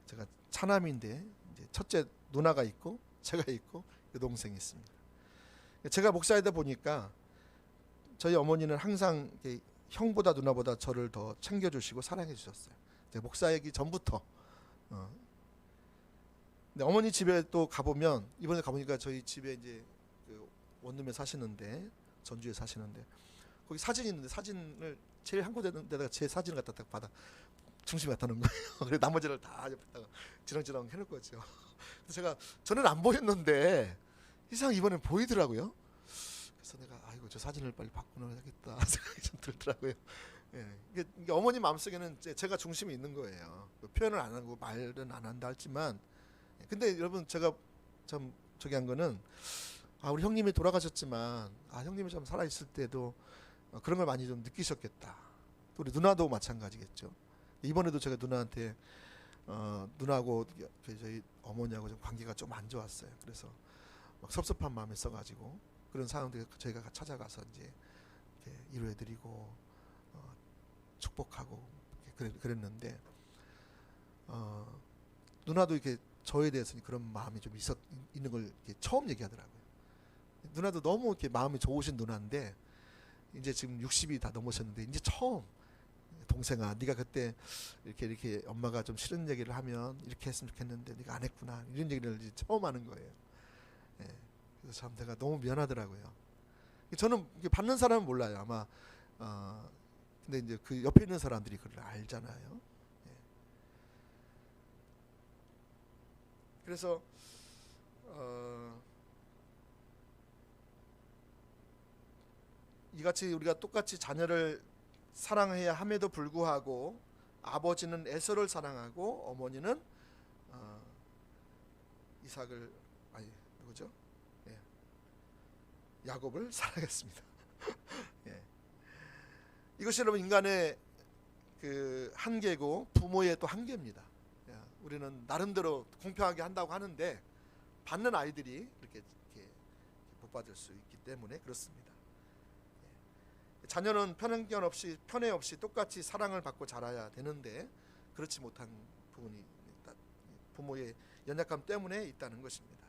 제가 차남인데 이제 첫째 누나가 있고 제가 있고 여동생이 있습니다. 제가 목사이다 보니까 저희 어머니는 항상 형보다 누나보다 저를 더 챙겨주시고 사랑해 주셨어요. 목사이기 전부터. 근데 어머니 집에 또 가보면, 이번에 가보니까 저희 집에 이제 그 원룸에 사시는데, 전주에 사시는데 거기 사진이 있는데 사진을 제일 한 곳에다가 제 사진을 갖다 딱 받아 중심에 갖다 놓은 거예요. 그래서 나머지를 다 옆에다가 지렁지렁 해놓을 거죠. 그래서 저는 안 보였는데 이상 이번엔 보이더라고요. 그래서 내가 아이고 저 사진을 빨리 바꾸어야겠다 생각이 좀 들더라고요. 이게 어머니 마음속에는 제가 중심이 있는 거예요. 표현을 안 하고 말은 안 한다 했지만, 근데 여러분 제가 참 저기 한 거는 우리 형님이 돌아가셨지만 형님이 좀 살아 있을 때도 그런 걸 많이 좀 느끼셨겠다. 또 우리 누나도 마찬가지겠죠. 이번에도 제가 누나한테 누나하고 저희 어머니하고 좀 관계가 좀 안 좋았어요. 그래서 막 섭섭한 마음이 써가지고 그런 상황들 저희가 찾아가서 이제 위로해드리고 축복하고 그랬는데 누나도 이렇게 저에 대해서 그런 마음이 좀 있는 걸 처음 얘기하더라고요. 누나도 너무 이렇게 마음이 좋으신 누나인데 이제 지금 60이 다 넘으셨는데 이제 처음 동생아, 네가 그때 이렇게 엄마가 좀 싫은 얘기를 하면 이렇게 했으면 좋겠는데 네가 안 했구나, 이런 얘기를 이제 처음 하는 거예요. 그래서 참 내가 너무 미안하더라고요. 저는 받는 사람은 몰라요 아마. 근데 이제 그 옆에 있는 사람들이 그걸 알잖아요. 그래서 이같이 우리가 똑같이 자녀를 사랑해야 함에도 불구하고 아버지는 에서를 사랑하고 어머니는 이삭을 누구죠? 야곱을 사랑했습니다. 이것이 여러분 인간의 그 한계고 부모의 또 한계입니다. 우리는 나름대로 공평하게 한다고 하는데 받는 아이들이 이렇게 못 받을 수 있기 때문에 그렇습니다. 자녀는 편견 없이 편애 없이 똑같이 사랑을 받고 자라야 되는데 그렇지 못한 부분이 부모의 연약함 때문에 있다는 것입니다.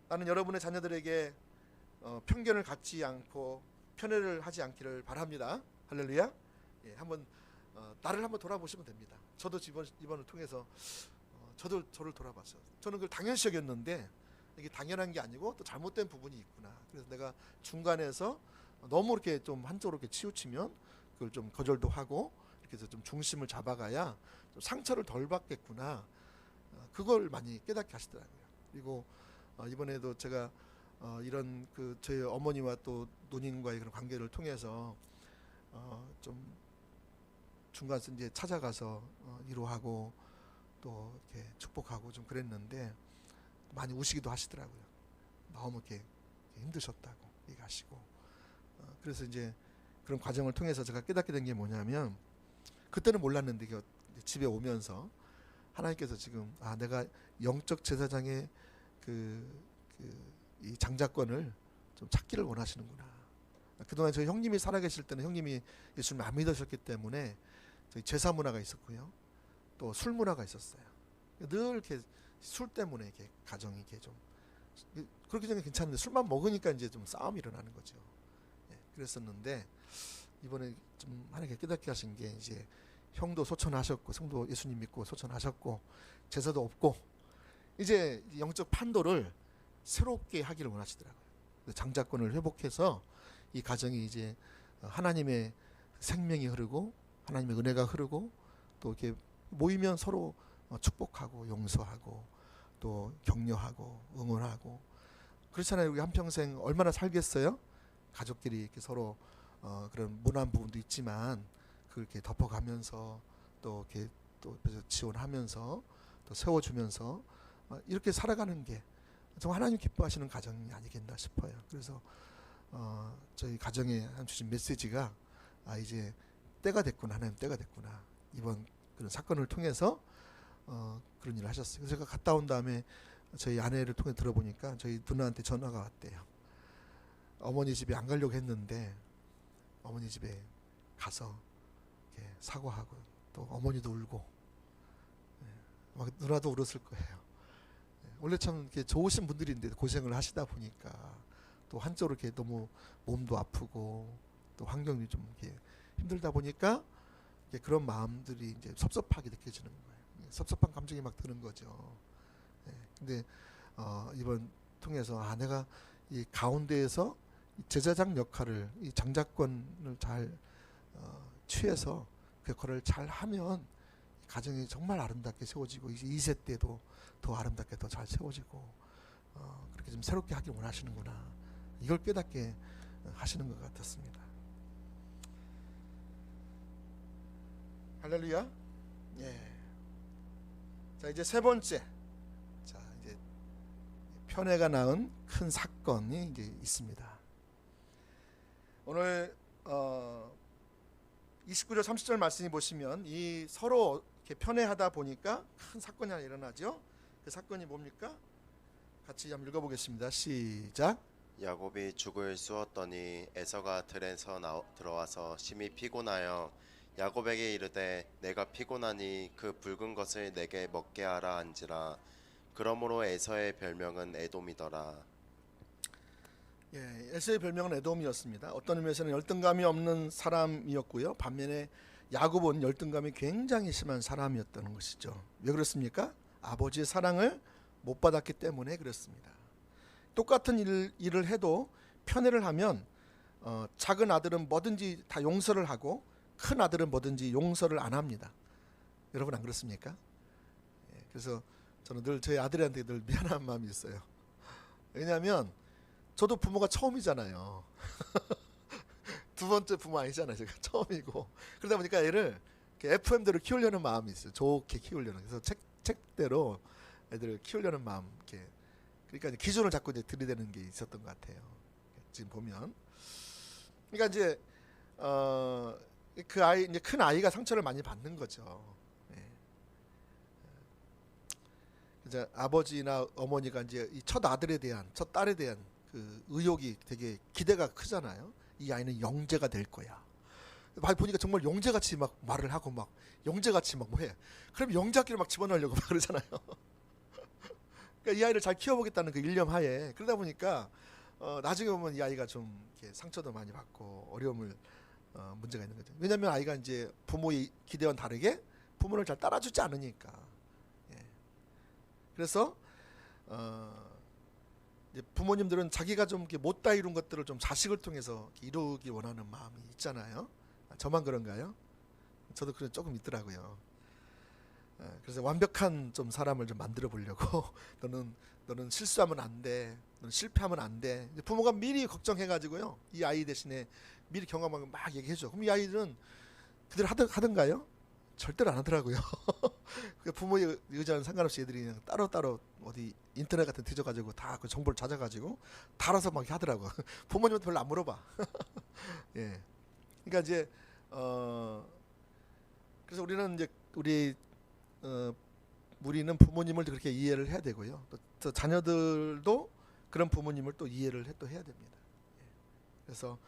나는 여러분의 자녀들에게 편견을 갖지 않고 편애를 하지 않기를 바랍니다. 할렐루야. 한번 나를 한번 돌아보시면 됩니다. 저도 이번을 통해서 저를 돌아봤어요. 저는 그걸 당연시 여겼는데 이게 당연한 게 아니고 또 잘못된 부분이 있구나. 그래서 내가 중간에서 너무 이렇게 좀 한쪽으로 이렇게 치우치면 그걸 좀 거절도 하고 이렇게 해서 좀 중심을 잡아가야 좀 상처를 덜 받겠구나. 그걸 많이 깨닫게 하시더라고요. 그리고 이번에도 제가 이런 그 저희 어머니와 또 누님과의 그런 관계를 통해서 좀 중간에서 이제 찾아가서 위로하고 또 이렇게 축복하고 좀 그랬는데 많이 우시기도 하시더라고요. 너무 이렇게 힘드셨다고 얘기하시고 그래서 이제 그런 과정을 통해서 제가 깨닫게 된 게 뭐냐면, 그때는 몰랐는데 집에 오면서 하나님께서 지금 내가 영적 제사장의 이 장자권을 좀 찾기를 원하시는구나. 그동안 저희 형님이 살아계실 때는 형님이 예수님을 안 믿으셨기 때문에 저희 제사 문화가 있었고요, 또 술 문화가 있었어요. 늘 이렇게 술 때문에 이렇게 가정이 이렇게 좀 그렇게 전에 괜찮은데 술만 먹으니까 이제 좀 싸움이 일어나는 거죠. 그랬었는데 이번에 좀 하나님께 깨닫게 하신 게, 이제 형도 소천하셨고 성도 예수님 믿고 소천하셨고 제사도 없고 이제 영적 판도를 새롭게 하기를 원하시더라고요. 장자권을 회복해서 이 가정이 이제 하나님의 생명이 흐르고 하나님의 은혜가 흐르고 또 이렇게 모이면 서로 축복하고 용서하고 또 격려하고 응원하고 그렇잖아요. 우리 한평생 얼마나 살겠어요? 가족끼리 이렇게 서로 그런 모난 부분도 있지만 그렇게 덮어가면서 또 이렇게 또 지원하면서 또 세워주면서 이렇게 살아가는 게 정말 하나님 기뻐하시는 가정이 아니겠나 싶어요. 그래서 저희 가정에 주신 메시지가 이제 때가 됐구나, 하나님 때가 됐구나. 이번 그런 사건을 통해서 그런 일을 하셨어요. 그래서 제가 갔다 온 다음에 저희 아내를 통해 들어보니까 저희 누나한테 전화가 왔대요. 어머니 집에 안 가려고 했는데 어머니 집에 가서 이렇게 사과하고 또 어머니도 울고 막 누나도 울었을 거예요. 원래 참 이렇게 좋으신 분들인데 고생을 하시다 보니까 또 한쪽으로 이렇게 너무 몸도 아프고 또 환경이 좀 이렇게 힘들다 보니까 그런 마음들이 이제 섭섭하게 느껴지는 거예요. 섭섭한 감정이 막 드는 거죠. 근데 이번 통해서 내가 이 가운데에서 제사장 역할을, 이 장자권을 잘 취해서 그 역할을 잘 하면 가정이 정말 아름답게 세워지고 이제 2세 때도 더 아름답게 더 잘 세워지고 그렇게 좀 새롭게 하길 원하시는구나, 이걸 깨닫게 하시는 것 같았습니다. 할렐루야. 자, 이제 세 번째. 자, 이제 편애가 낳은 큰 사건이 이제 있습니다. 오늘 29절 30절 말씀이 보시면 이 서로 이렇게 편애하다 보니까 큰 사건이 하나 일어나죠. 그 사건이 뭡니까? 같이 한번 읽어보겠습니다. 시작. 야곱이 죽을 쑤었더니 에서가 들에서 들어와서 심히 피곤하여 야곱에게 이르되 내가 피곤하니 그 붉은 것을 내게 먹게 하라 한지라. 그러므로 에서의 별명은 에돔이더라. 에서의 별명은 에돔이었습니다. 어떤 의미에서는 열등감이 없는 사람이었고요, 반면에 야곱은 열등감이 굉장히 심한 사람이었다는 것이죠. 왜 그렇습니까? 아버지의 사랑을 못 받았기 때문에 그렇습니다. 똑같은 일을 해도 편애를 하면 작은 아들은 뭐든지 다 용서를 하고 큰 아들은 뭐든지 용서를 안 합니다. 여러분 안 그렇습니까? 그래서 저는 늘 저희 아들한테 늘 미안한 마음이 있어요. 왜냐하면 저도 부모가 처음이잖아요. 두 번째 부모 아니잖아요. 제가 처음이고 그러다 보니까 얘를 FM대로 키우려는 마음이 있어요. 좋게 키우려는. 그래서 책대로 애들을 키우려는 마음. 그러니까 기준을 자꾸 이제 들이대는 게 있었던 것 같아요. 지금 보면, 그러니까 이제 그 아이, 이제 큰 아이가 상처를 많이 받는 거죠. 이제 아버지나 어머니가 이제 이 첫 아들에 대한, 첫 딸에 대한 그 의욕이 되게 기대가 크잖아요. 이 아이는 영재가 될 거야. 보니까 정말 영재같이 막 말을 하고 막 영재같이 막 뭐 해. 그럼 영재학기를 막 집어넣으려고 막 그러잖아요. 그러니까 이 아이를 잘 키워보겠다는 그 일념 하에 그러다 보니까 나중에 보면 이 아이가 좀 이렇게 상처도 많이 받고 어려움을 문제가 있는 거죠. 왜냐하면 아이가 이제 부모의 기대와는 다르게 부모를 잘 따라주지 않으니까. 그래서 이제 부모님들은 자기가 좀 못다 이룬 것들을 좀 자식을 통해서 이루기 원하는 마음이 있잖아요. 저만 그런가요? 저도 그런 조금 있더라고요. 그래서 완벽한 좀 사람을 좀 만들어 보려고 너는 실수하면 안 돼, 너는 실패하면 안 돼. 부모가 미리 걱정해가지고요, 이 아이 대신에 미리 경험하고 막 얘기해줘. 그럼 이 아이들은 그대로 하던가요? 절대로 안 하더라고요. 부모의 의지와는 상관없이 애들이 그냥 따로따로 어디 인터넷 같은 데 뒤져가지고 다 그 정보를 찾아가지고 다 알아서 막 하더라고. 부모님한테 별로 안 물어봐. 그러니까 이제 그래서 우리는 이제 우리는 부모님을 그렇게 이해를 해야 되고요. 또 자녀들도 그런 부모님을 또 이해를 또 해야 됩니다. 그래서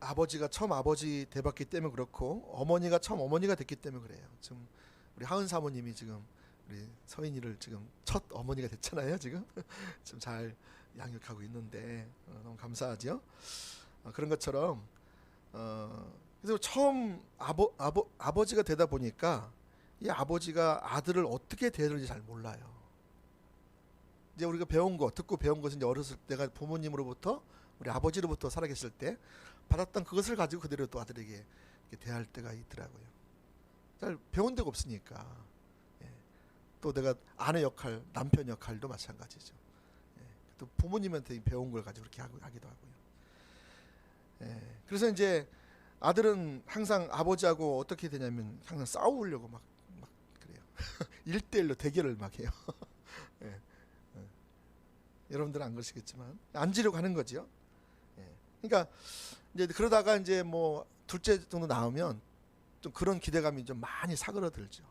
아버지가 처음 아버지 돼봤기 때문에 그렇고 어머니가 처음 어머니가 됐기 때문에 그래요. 지금 우리 하은 사모님이 지금 우리 서인이를 지금 첫 어머니가 됐잖아요. 지금 좀 잘 양육하고 있는데 너무 감사하죠. 그런 것처럼 그래서 처음 아버지가 되다 보니까 이 아버지가 아들을 어떻게 대하는지 잘 몰라요. 이제 우리가 배운 거, 듣고 배운 것은 이제 어렸을 때가 부모님으로부터 우리 아버지로부터 살아계실 때 받았던 그것을 가지고 그대로 또 아들에게 이렇게 대할 때가 있더라고요. 잘 배운 데가 없으니까. 예. 또 내가 아내 역할, 남편 역할도 마찬가지죠. 예. 또 부모님한테 배운 걸 가지고 그렇게 하기도 하고요. 예. 그래서 이제 아들은 항상 아버지하고 어떻게 되냐면 항상 싸우려고 막 그래요. 1대1로 대결을 막 해요. 예. 예. 여러분들은 안 그러시겠지만 앉으려고 하는 거죠. 예. 그러니까 이제 그러다가 이제 뭐 둘째 정도 나오면 좀 그런 기대감이 좀 많이 사그러들죠.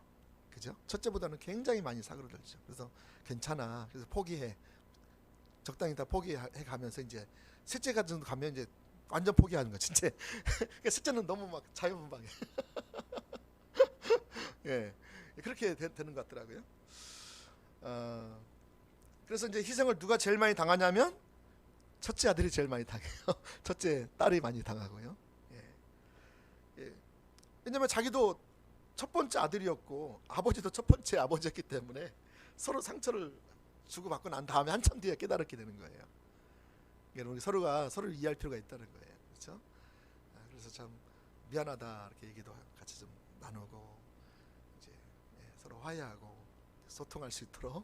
그죠? 첫째보다는 굉장히 많이 사그러들죠. 그래서 괜찮아. 그래서 포기해. 적당히 다 포기해 가면서 이제 셋째가 정도 가면 이제 완전 포기하는 거지. 이제 그러니까 셋째는 너무 막 자유분방해. 예, 그렇게 되는 것 같더라고요. 그래서 이제 희생을 누가 제일 많이 당하냐면 첫째 아들이 제일 많이 당해요. 첫째 딸이 많이 당하고요. 예. 예. 왜냐면 자기도 첫 번째 아들이었고 아버지도 첫 번째 아버지였기 때문에 서로 상처를 주고받고 난 다음에 한참 뒤에 깨달았게 되는 거예요. 우리 서로가 서로를 이해할 필요가 있다는 거예요. 그렇죠? 그래서 참 미안하다 이렇게 얘기도 같이 좀 나누고 이제 서로 화해하고 소통할 수 있도록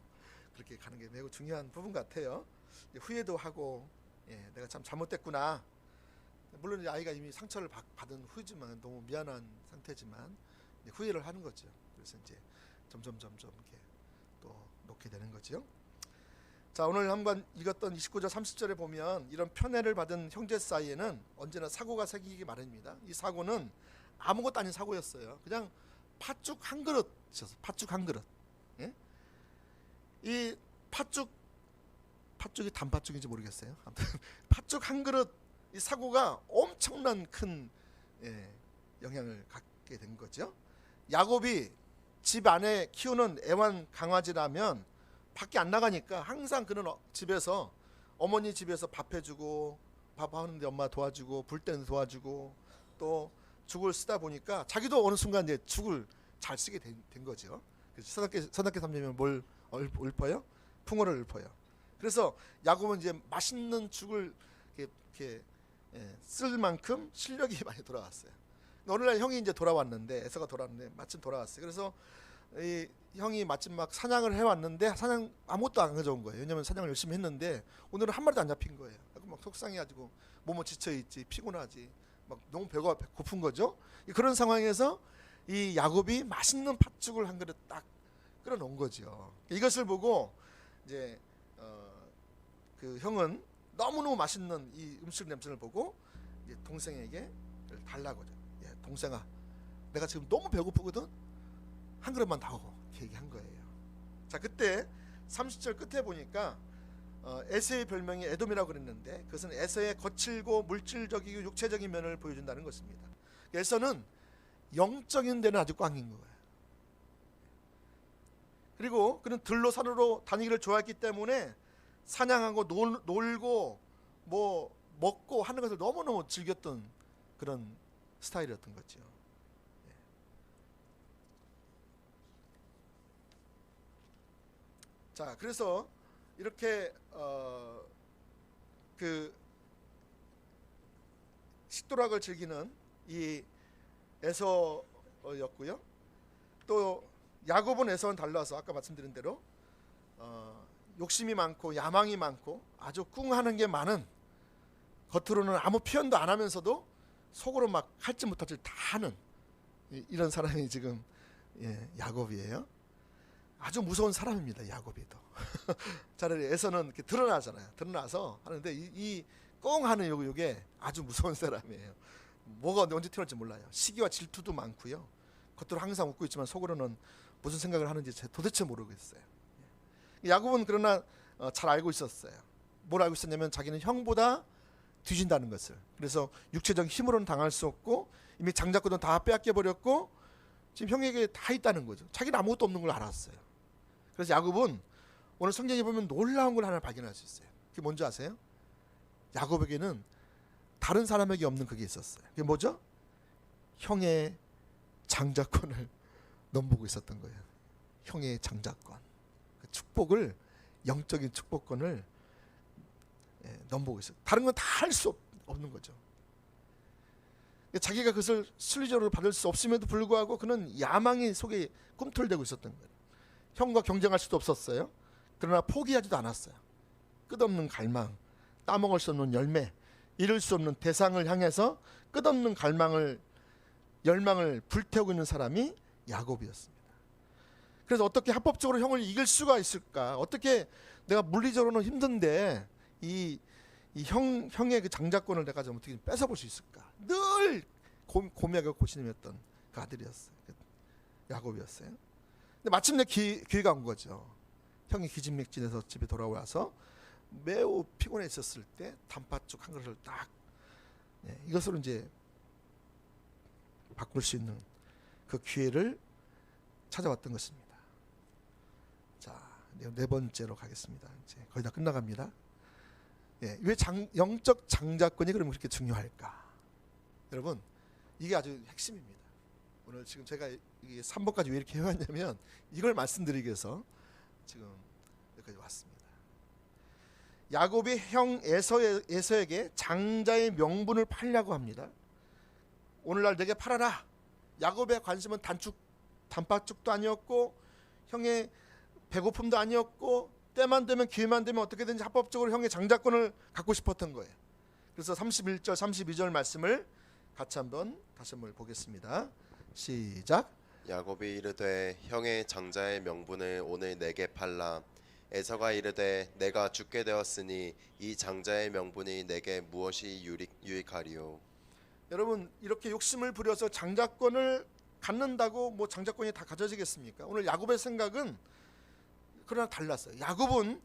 그렇게 가는 게 매우 중요한 부분 같아요. 후회도 하고 내가 참 잘못됐구나. 물론 이제 아이가 이미 상처를 받은 후지만 너무 미안한 상태지만 후회를 하는 거죠. 그래서 이제 점점 이렇게 또 놓게 되는 거죠. 자, 오늘 한번 읽었던 29절 30절에 보면 이런 편애를 받은 형제 사이에는 언제나 사고가 생기기 마련입니다. 이 사고는 아무것도 아닌 사고였어요. 그냥 팥죽 한 그릇이었어요. 팥죽 한 그릇. 예? 이 팥죽이 단팥죽인지 모르겠어요. 아무튼 팥죽 한 그릇 이 사고가 엄청난 큰 영향을 갖게 된 거죠. 야곱이 집 안에 키우는 애완 강아지라면 밖에 안 나가니까 항상 그런 집에서 어머니 집에서 밥 해주고 밥 하는데 엄마 도와주고 불 때는 도와주고 또 죽을 쓰다 보니까 자기도 어느 순간 이제 죽을 잘 쓰게 된 거죠. 서답게 삼려면 뭘 읊어요? 풍어를 읊어요. 그래서 야곱은 이제 맛있는 죽을 이렇게 쓸 만큼 실력이 많이 돌아왔어요. 어느 날 형이 이제 돌아왔는데 에서가 돌아왔는데 마침 돌아왔어요. 그래서 이 형이 마침 막 사냥을 해왔는데 사냥 아무것도 안 가져온 거예요. 왜냐면 사냥을 열심히 했는데 오늘은 한 마리도 안 잡힌 거예요. 막 속상해가지고 몸은 지쳐있지 피곤하지 막 너무 배가 고픈 거죠. 그런 상황에서 이 야곱이 맛있는 팥죽을 한 그릇 딱 끓여놓은 거죠. 이것을 보고 이제 그 형은 너무너무 맛있는 이 음식 냄새를 보고 이제 동생에게 달라고 하죠. 동생아, 내가 지금 너무 배고프거든. 한 그릇만 다 오고 이렇게 얘기한 거예요. 자, 그때 30절 끝에 보니까 에서의 별명이 에돔이라고 그랬는데 그것은 에서의 거칠고 물질적이고 육체적인 면을 보여준다는 것입니다. 에서는 영적인 데는 아주 꽝인 거예요. 그리고 그는 들로 산으로 다니기를 좋아했기 때문에 사냥하고 놀고 뭐 먹고 하는 것을 너무너무 즐겼던 그런 스타일이었던 거죠. 자, 그래서 이렇게 그 식도락을 즐기는 이 에서였고요. 또 야곱은 에서는 달라서 아까 말씀드린 대로 욕심이 많고 야망이 많고 아주 꿍하는 게 많은, 겉으로는 아무 표현도 안 하면서도 속으로 막 할지 못할 줄 다 하는 이런 사람이 지금 야곱이에요. 아주 무서운 사람입니다. 야곱이도. 차라리 에서는 이렇게 드러나잖아요. 드러나서 하는데 이 꽁 하는 요게 아주 무서운 사람이에요. 뭐가 언제 튀어날지 몰라요. 시기와 질투도 많고요. 겉으로 항상 웃고 있지만 속으로는 무슨 생각을 하는지 도대체 모르겠어요. 야곱은 그러나 잘 알고 있었어요. 뭘 알고 있었냐면 자기는 형보다 뒤진다는 것을. 그래서 육체적 힘으로는 당할 수 없고 이미 장자권은 다 빼앗겨 버렸고 지금 형에게 다 있다는 거죠. 자기는 아무것도 없는 걸 알았어요. 그래서 야곱은 오늘 성경에 보면 놀라운 걸 하나 발견할 수 있어요. 그게 뭔지 아세요? 야곱에게는 다른 사람에게 없는 그게 있었어요. 그게 뭐죠? 형의 장자권을 넘보고 있었던 거예요. 형의 장자권, 그 축복을, 영적인 축복권을 넘보고 있어요. 다른 건 다 할 수 없는 거죠. 자기가 그것을 순리적으로 받을 수 없음에도 불구하고 그는 야망의 속에 꿈틀대고 있었던 거예요. 형과 경쟁할 수도 없었어요. 그러나 포기하지도 않았어요. 끝없는 갈망, 따먹을 수 없는 열매, 이룰 수 없는 대상을 향해서 끝없는 갈망을, 열망을 불태우고 있는 사람이 야곱이었습니다. 그래서 어떻게 합법적으로 형을 이길 수가 있을까? 어떻게 내가 물리적으로는 힘든데 이 형의 그 장자권을 내가 좀 어떻게 뺏어볼 수 있을까? 늘 고민하고 고심했던 그 아들이었어요. 야곱이었어요. 근데 마침내 기회가 온 거죠. 형이 기진맥진해서 집에 돌아와서 매우 피곤해 있었을 때 단팥죽 한 그릇을 딱 이것으로 이제 바꿀 수 있는 그 기회를 찾아왔던 것입니다. 자, 네 번째로 가겠습니다. 이제 거의 다 끝나갑니다. 왜 영적 장자권이 그럼 그렇게 중요할까? 여러분, 이게 아주 핵심입니다. 오늘 지금 제가 3번까지 왜 이렇게 해왔냐면 이걸 말씀드리기 위해서 지금 여기까지 왔습니다. 야곱이 형 에서에게 장자의 명분을 팔려고 합니다. 오늘날 내게 팔아라. 야곱의 관심은 단팥죽도 아니었고 형의 배고픔도 아니었고 때만 되면 기회만 되면 어떻게든지 합법적으로 형의 장자권을 갖고 싶었던 거예요. 그래서 31절 32절 말씀을 다시 한번 보겠습니다. 시작. 야곱이 이르되 형의 장자의 명분을 오늘 내게 팔라. 에서가 이르되 내가 죽게 되었으니 이 장자의 명분이 내게 무엇이 유익하리요. 여러분, 이렇게 욕심을 부려서 장자권을 갖는다고 뭐 장자권이 다 가져지겠습니까? 오늘 야곱의 생각은 그러나 달랐어요. 야곱은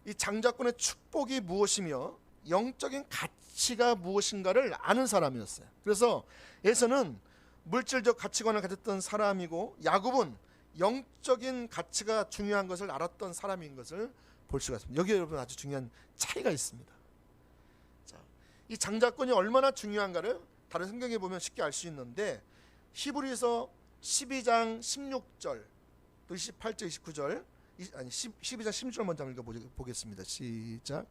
이 장자권의 축복이 무엇이며 영적인 가치가 무엇인가를 아는 사람이었어요. 그래서 에서는 물질적 가치관을 가졌던 사람이고 야곱은 영적인 가치가 중요한 것을 알았던 사람인 것을 볼 수가 있습니다. 여기 여러분 아주 중요한 차이가 있습니다. 자, 이 장자권이 얼마나 중요한가를 다른 성경에 보면 쉽게 알 수 있는데 히브리서 12장 16절 또 28절 29절 12장 16절 먼저 읽어보겠습니다. 시작.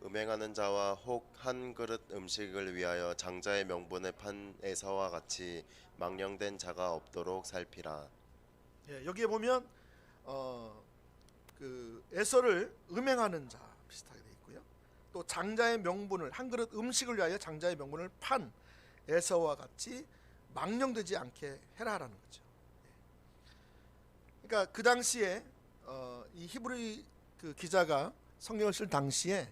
음행하는 자와 혹 한 그릇 음식을 위하여 장자의 명분을 판 에서와 같이 망령된 자가 없도록 살피라. 여기에 보면 그 에서를 음행하는 자 비슷하게 돼 있고요. 또 장자의 명분을 한 그릇 음식을 위하여 장자의 명분을 판 에서와 같이 망령되지 않게 해라라는 거죠. 그러니까 그 당시에 이 히브리 그 기자가 성경을 쓸 당시에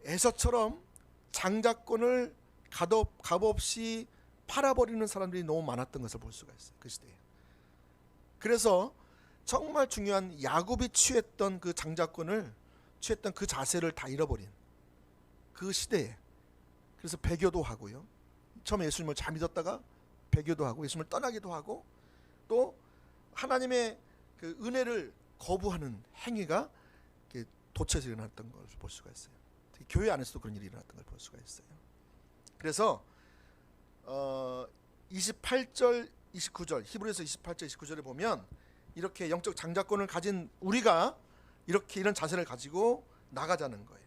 에서처럼 장자권을 값없이 팔아버리는 사람들이 너무 많았던 것을 볼 수가 있어요. 그 시대에. 그래서 정말 중요한 야곱이 취했던 그 장자권을 취했던 그 자세를 다 잃어버린 그 시대에. 그래서 배교도 하고요. 처음에 예수님을 잘 믿었다가 배교도 하고 예수님을 떠나기도 하고 또 하나님의 그 은혜를 거부하는 행위가 도처에서 일어났던 걸 볼 수가 있어요. 특히 교회 안에서도 그런 일이 일어났던 걸 볼 수가 있어요. 그래서 28절 29절 히브리서 28절 29절에 보면 이렇게 영적 장자권을 가진 우리가 이렇게 이런 자세를 가지고 나가자는 거예요.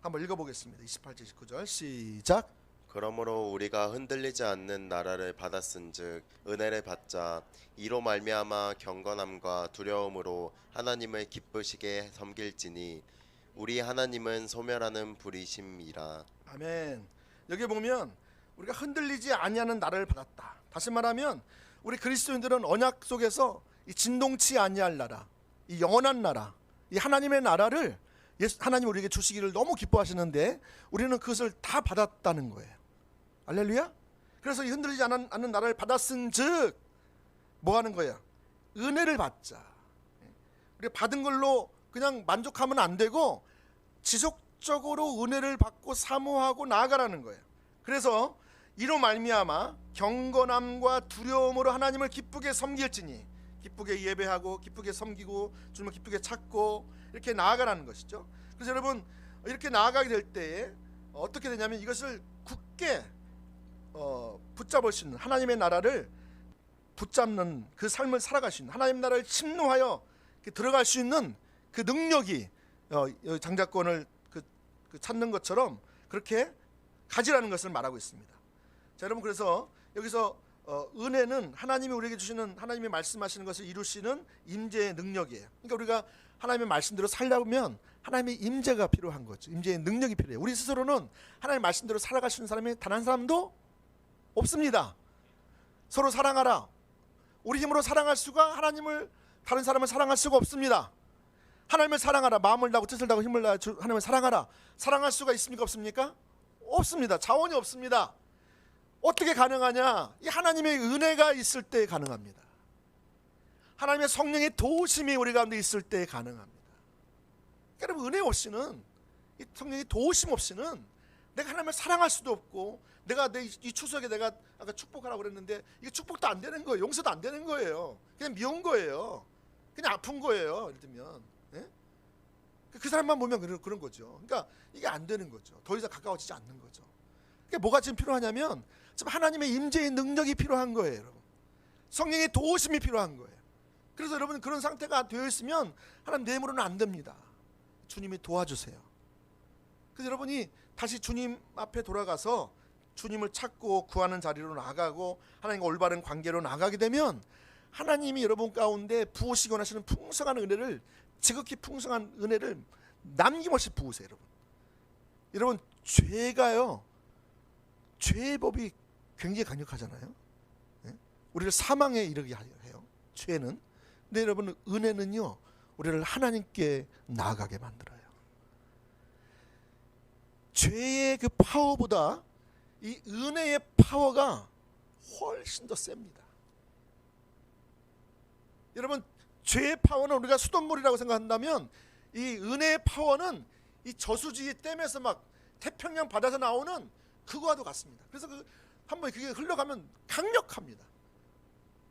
한번 읽어보겠습니다. 28절 29절 시작. 그러므로 우리가 흔들리지 않는 나라를 받았은즉 은혜를 받자. 이로 말미암아 경건함과 두려움으로 하나님을 기쁘시게 섬길지니 우리 하나님은 소멸하는 불이심이라. 아멘. 여기 보면 우리가 흔들리지 아니하는 나라를 받았다. 다시 말하면 우리 그리스도인들은 언약 속에서 이 진동치 아니할 나라, 이 영원한 나라, 이 하나님의 나라를 하나님 우리에게 주시기를 너무 기뻐하시는데 우리는 그것을 다 받았다는 거예요. 할렐루야. 그래서 이 흔들리지 않는 나라를 받았은즉 뭐 하는 거야? 은혜를 받자. 우리가 받은 걸로 그냥 만족하면 안 되고 지속적으로 은혜를 받고 사모하고 나아가라는 거예요. 그래서 이로 말미암아 경건함과 두려움으로 하나님을 기쁘게 섬길지니, 기쁘게 예배하고 기쁘게 섬기고 주님을 기쁘게 찾고 이렇게 나아가라는 것이죠. 그래서 여러분 이렇게 나아가게 될 때에 어떻게 되냐면 이것을 굳게 붙잡을 수 있는, 하나님의 나라를 붙잡는 그 삶을 살아갈 수 있는, 하나님 나라를 침노하여 들어갈 수 있는 그 능력이 장자권을 찾는 것처럼 그렇게 가지라는 것을 말하고 있습니다. 자, 여러분, 그래서 여기서 은혜는 하나님이 우리에게 주시는, 하나님이 말씀하시는 것을 이루시는 임재의 능력이에요. 그러니까 우리가 하나님의 말씀대로 살려면 하나님의 임재가 필요한 거죠. 임재의 능력이 필요해요. 우리 스스로는 하나님의 말씀대로 살아갈 수 있는 사람이 단 한 사람도 없습니다. 서로 사랑하라. 우리 힘으로 사랑할 수가, 다른 사람을 사랑할 수가 없습니다. 하나님을 사랑하라. 마음을 다하고 뜻을 다하고 힘을 다하여 하나님을 사랑하라. 사랑할 수가 있습니까? 없습니까? 없습니다. 자원이 없습니다. 어떻게 가능하냐? 이 하나님의 은혜가 있을 때 가능합니다. 하나님의 성령의 도우심이 우리 가운데 있을 때 가능합니다. 그러니까 여러분, 은혜 없이는, 이 성령의 도우심 없이는 내가 하나님을 사랑할 수도 없고, 내가 이 추석에 내가 아까 축복하라고 그랬는데 이게 축복도 안 되는 거예요. 용서도 안 되는 거예요. 그냥 미운 거예요. 그냥 아픈 거예요. 예를 들면, 예? 그 사람만 보면 그런 거죠. 그러니까 이게 안 되는 거죠. 더 이상 가까워지지 않는 거죠. 그러니까 뭐가 지금 필요하냐면 지금 하나님의 임재의 능력이 필요한 거예요, 여러분. 성령의 도우심이 필요한 거예요. 그래서 여러분 그런 상태가 되어 있으면 하나님 내 힘으로는 안 됩니다. 주님이 도와주세요. 그래서 여러분이 다시 주님 앞에 돌아가서 주님을 찾고 구하는 자리로 나가고 하나님과 올바른 관계로 나가게 되면 하나님이 여러분 가운데 부으시기 원하시는 풍성한 은혜를, 지극히 풍성한 은혜를 남김없이 부으세요. 여러분 죄가요, 죄의 법이 굉장히 강력하잖아요. 네? 우리를 사망에 이르게 해요, 죄는. 근데 여러분 은혜는요, 우리를 하나님께 나아가게 만들어요. 죄의 그 파워보다 이 은혜의 파워가 훨씬 더 셉니다. 여러분, 죄의 파워는 우리가 수돗물이라고 생각한다면 이 은혜의 파워는 이 저수지 댐에서 막 태평양 바다에서 나오는 그거와도 같습니다. 그래서 한번 그게 흘러가면 강력합니다.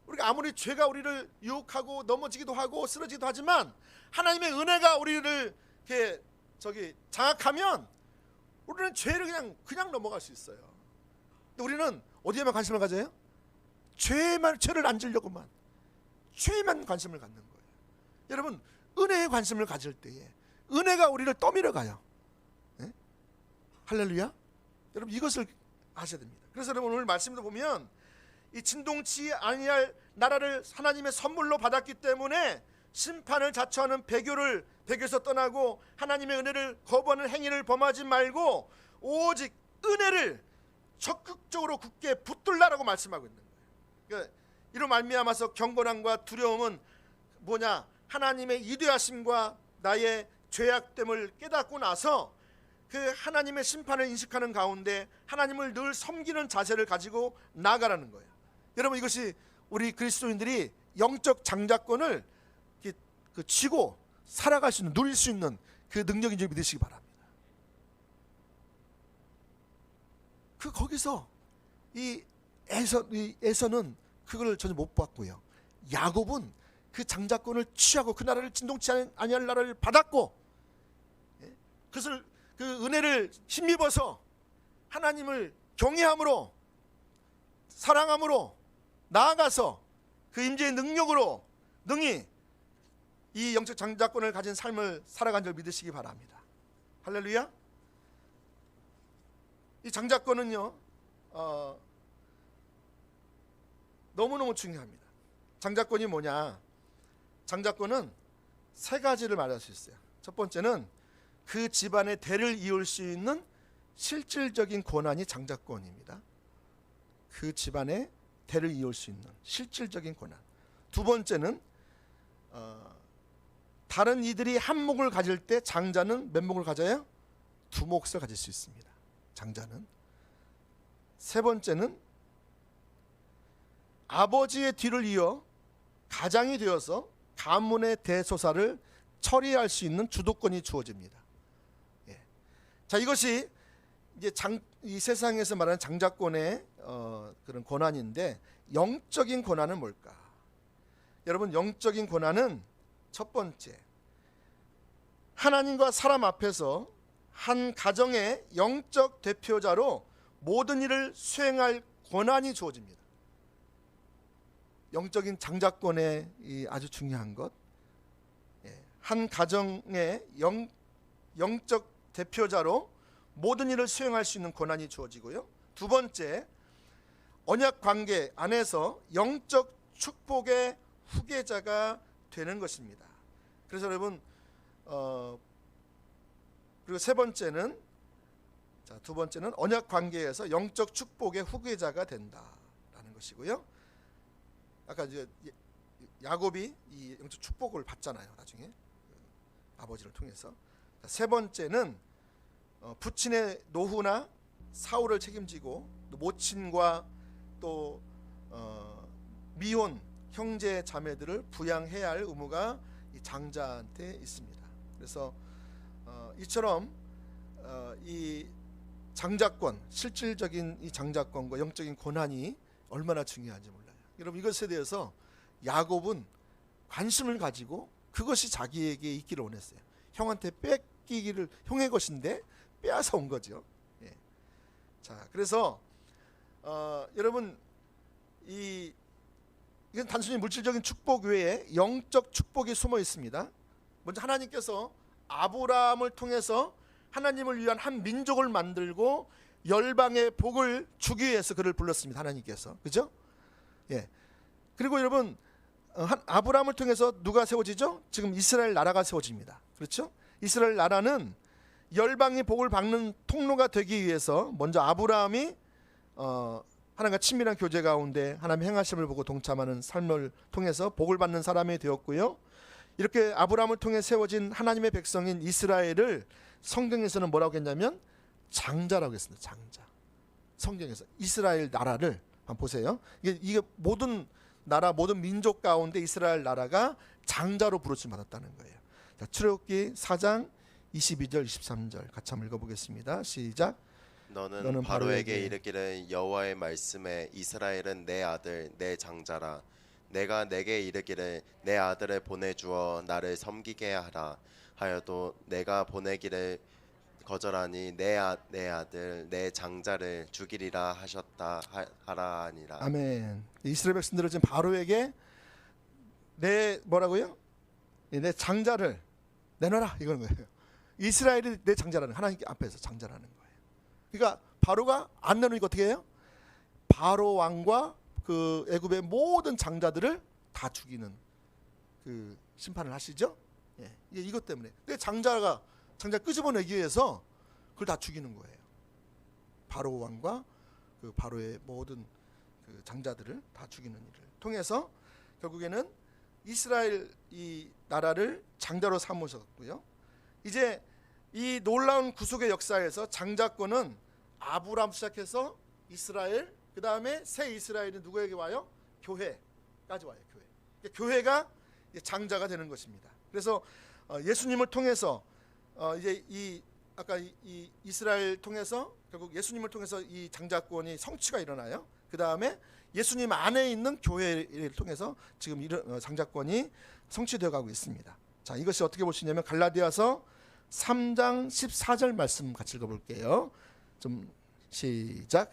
우리가 아무리 죄가 우리를 유혹하고 넘어지기도 하고 쓰러지기도 하지만 하나님의 은혜가 우리를 이렇게 장악하면 우리는 죄를 그냥 넘어갈 수 있어요. 근데 우리는 어디에만 관심을 가져요? 죄를 안 지려고만, 죄에만 관심을 갖는 거예요. 여러분, 은혜에 관심을 가질 때에 은혜가 우리를 떠밀어 가요. 네? 할렐루야. 여러분 이것을 아셔야 됩니다. 그래서 여러분 오늘 말씀도 보면 이 진동치 아니할 나라를 하나님의 선물로 받았기 때문에 심판을 자처하는 배교에서 떠나고 하나님의 은혜를 거부하는 행위를 범하지 말고 오직 은혜를 적극적으로 굳게 붙들라라고 말씀하고 있는 거예요. 그러니까 이로 말미암아서 경건함과 두려움은 뭐냐? 하나님의 이대하심과 나의 죄악됨을 깨닫고 나서 그 하나님의 심판을 인식하는 가운데 하나님을 늘 섬기는 자세를 가지고 나아가라는 거예요. 여러분 이것이 우리 그리스도인들이 영적 장자권을 쥐고 살아갈 수 있는, 누릴 수 있는 그 능력인 줄 믿으시기 바랍니다. 거기서 이 에서는 그걸 전혀 못 받고요. 야곱은 그 장자권을 취하고 그 나라를 진동치 아니할 나라를 받았고, 그것을 그 은혜를 힘입어서 하나님을 경외함으로 사랑함으로 나아가서 그 임재의 능력으로 능히 이 영적 장자권을 가진 삶을 살아간 줄 믿으시기 바랍니다. 할렐루야. 이 장자권은요 너무너무 중요합니다. 장자권이 뭐냐? 장자권은 세 가지를 말할 수 있어요. 첫 번째는 그 집안의 대를 이을 수 있는 실질적인 권한이 장자권입니다. 그 집안의 대를 이을 수 있는 실질적인 권한. 두 번째는 다른 이들이 한 몫을 가질 때 장자는 몇 몫을 가져요? 두 몫을 가질 수 있습니다. 장자는. 세 번째는 아버지의 뒤를 이어 가장이 되어서 가문의 대소사를 처리할 수 있는 주도권이 주어집니다. 예. 자, 이것이 이제 이 세상에서 말하는 장자권의 그런 권한인데, 영적인 권한은 뭘까? 여러분, 영적인 권한은 첫 번째, 하나님과 사람 앞에서 한 가정의 영적 대표자로 모든 일을 수행할 권한이 주어집니다. 영적인 장자권의 이 아주 중요한 것, 한 가정의 영적 대표자로 모든 일을 수행할 수 있는 권한이 주어지고요. 두 번째, 언약 관계 안에서 영적 축복의 후계자가 되는 것입니다. 그래서 여러분, 그리고 세 번째는, 자, 두 번째는 언약 관계에서 영적 축복의 후계자가 된다라는 것이고요. 아까 이제 야곱이 이 영적 축복을 받잖아요, 나중에 아버지를 통해서. 자, 세 번째는 부친의 노후나 사후를 책임지고, 또 모친과 또 미혼 형제 자매들을 부양해야 할 의무가 이 장자한테 있습니다. 그래서 이처럼 이 장자권, 실질적인 이 장자권과 영적인 권한이 얼마나 중요한지 몰라요. 여러분, 이것에 대해서 야곱은 관심을 가지고 그것이 자기에게 있기를 원했어요. 형한테 뺏기기를, 형의 것인데 빼앗아 온 거죠. 예. 자, 그래서 여러분, 이건 단순히 물질적인 축복 외에 영적 축복이 숨어 있습니다. 먼저 하나님께서 아브라함을 통해서 하나님을 위한 한 민족을 만들고 열방의 복을 주기 위해서 그를 불렀습니다. 하나님께서, 그죠? 예. 그리고 여러분, 아브라함을 통해서 누가 세워지죠? 지금 이스라엘 나라가 세워집니다. 그렇죠? 이스라엘 나라는 열방의 복을 받는 통로가 되기 위해서 먼저 아브라함이 하나님과 친밀한 교제 가운데 하나님의 행하심을 보고 동참하는 삶을 통해서 복을 받는 사람이 되었고요. 이렇게 아브라함을 통해 세워진 하나님의 백성인 이스라엘을 성경에서는 뭐라고 했냐면 장자라고 했습니다. 장자. 성경에서 이스라엘 나라를 한번 보세요. 이게 모든 나라, 모든 민족 가운데 이스라엘 나라가 장자로 부르심 받았다는 거예요. 자, 출애굽기 4장 22절 23절 같이 한번 읽어보겠습니다. 시작. 너는 바로에게 이르기를 여호와의 말씀에 이스라엘은 내 아들 내 장자라. 내가 내게 이르기를 내 아들을 보내주어 나를 섬기게 하라 하여도 내가 보내기를 거절하니 내 아들 내 장자를 죽이리라 하셨다 하라 하니라. 아멘. 이스라엘 백성들은 지금 바로에게 내 뭐라고요? 내 장자를 내놔라 이건 거예요. 이스라엘이 내 장자라는, 하나님 앞에서 장자라는 거예요. 그러니까 바로가 안 내놓으니까 어떻게 해요? 바로 왕과 그 애굽의 모든 장자들을 다 죽이는 그 심판을 하시죠. 예, 이것 때문에. 근데 장자 끄집어내기 위해서 그걸 다 죽이는 거예요. 바로 왕과 그 바로의 모든 그 장자들을 다 죽이는 일을 통해서 결국에는 이스라엘 이 나라를 장자로 삼으셨고요. 이제 이 놀라운 구속의 역사에서 장자권은 아브라함 시작해서 이스라엘, 그 다음에 새 이스라엘은 누구에게 와요? 교회까지 와요. 교회가 장자가 되는 것입니다. 그래서 예수님을 통해서 이제 아까 이 이스라엘 통해서 결국 예수님을 통해서 이 장자권이 성취가 일어나요. 그 다음에 예수님 안에 있는 교회를 통해서 지금 이런 장자권이 성취되어 가고 있습니다. 자, 이것이 어떻게 볼 수 있냐면 갈라디아서 3장 14절 말씀 같이 읽어볼게요. 좀 시작.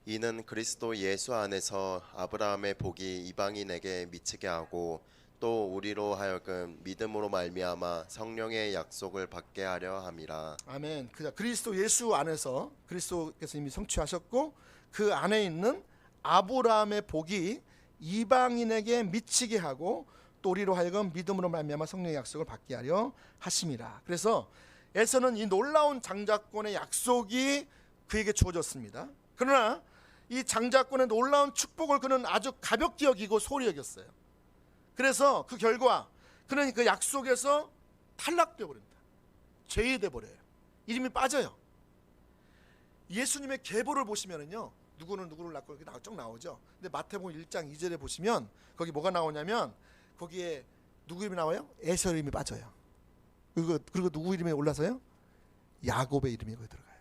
이는 그리스도 예수 안에서 아브라함의 복이 이방인에게 미치게 하고 또 우리로 하여금 믿음으로 말미암아 성령의 약속을 받게 하려 함이라. 아멘. 그리스도 예수 안에서 그리스도께서 이미 성취하셨고 그 안에 있는 아브라함의 복이 이방인에게 미치게 하고 또 우리로 하여금 믿음으로 말미암아 성령의 약속을 받게 하려 하심이라. 그래서 에서는 이 놀라운 장자권의 약속이 그에게 주어졌습니다. 그러나 이 장자권의 놀라운 축복을 그는 아주 가볍게 여기고 소홀히 여겼어요. 그래서 그 결과 그는 그 약속에서 탈락되어 버립니다. 죄인이 돼 버려요. 이름이 빠져요. 예수님의 계보를 보시면은요, 누구는 누구를 낳고 이렇게 쭉 나오죠. 근데 마태복음 1장 2절에 보시면 거기 뭐가 나오냐면 거기에 누구 이름이 나와요? 에서 이름이 빠져요. 그리고 누구 이름이 올라서요? 야곱의 이름이 거기 들어가요.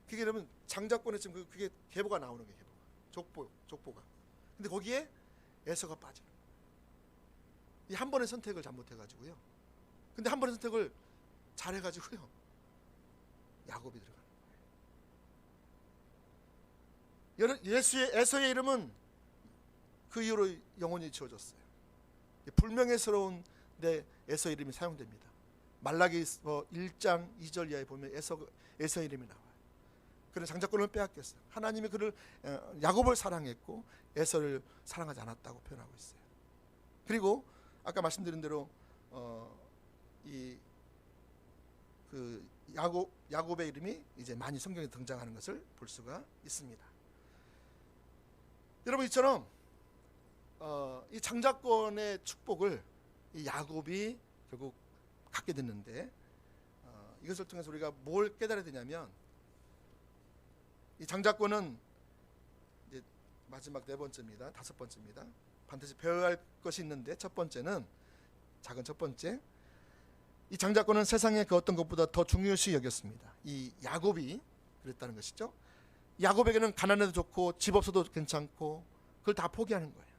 그게 여러분 장자권에 지금 그게 계보가 나오는 게 족보가. 근데 거기에 에서가 빠져요. 이 한 번의 선택을 잘못해가지고요. 근데 한 번의 선택을 잘해가지고요, 야곱이 들어가는 거예요. 예수의 에서의 이름은 그 이후로 영원히 지워졌어요. 불명예스러운 데 에서 이름이 사용됩니다. 말라기서 1장 2절 이하에 보면 에서 이름이 나와요. 그는 장자권을 빼앗겼어요. 하나님이 그를 야곱을 사랑했고 에서를 사랑하지 않았다고 표현하고 있어요. 그리고 아까 말씀드린 대로 야곱의 이름이 이제 많이 성경에 등장하는 것을 볼 수가 있습니다. 여러분, 이처럼 이 장자권의 축복을 이 야곱이 결국 갖게 됐는데, 이것을 통해서 우리가 뭘 깨달아야 되냐면, 이 장자권은 이제 마지막 네 번째입니다. 다섯 번째입니다. 반드시 배워야 할 것이 있는데, 첫 번째는 작은 첫 번째, 이 장자권은 세상의 그 어떤 것보다 더 중요시 여겼습니다. 이 야곱이 그랬다는 것이죠. 야곱에게는 가난해도 좋고 집 없어도 괜찮고 그걸 다 포기하는 거예요.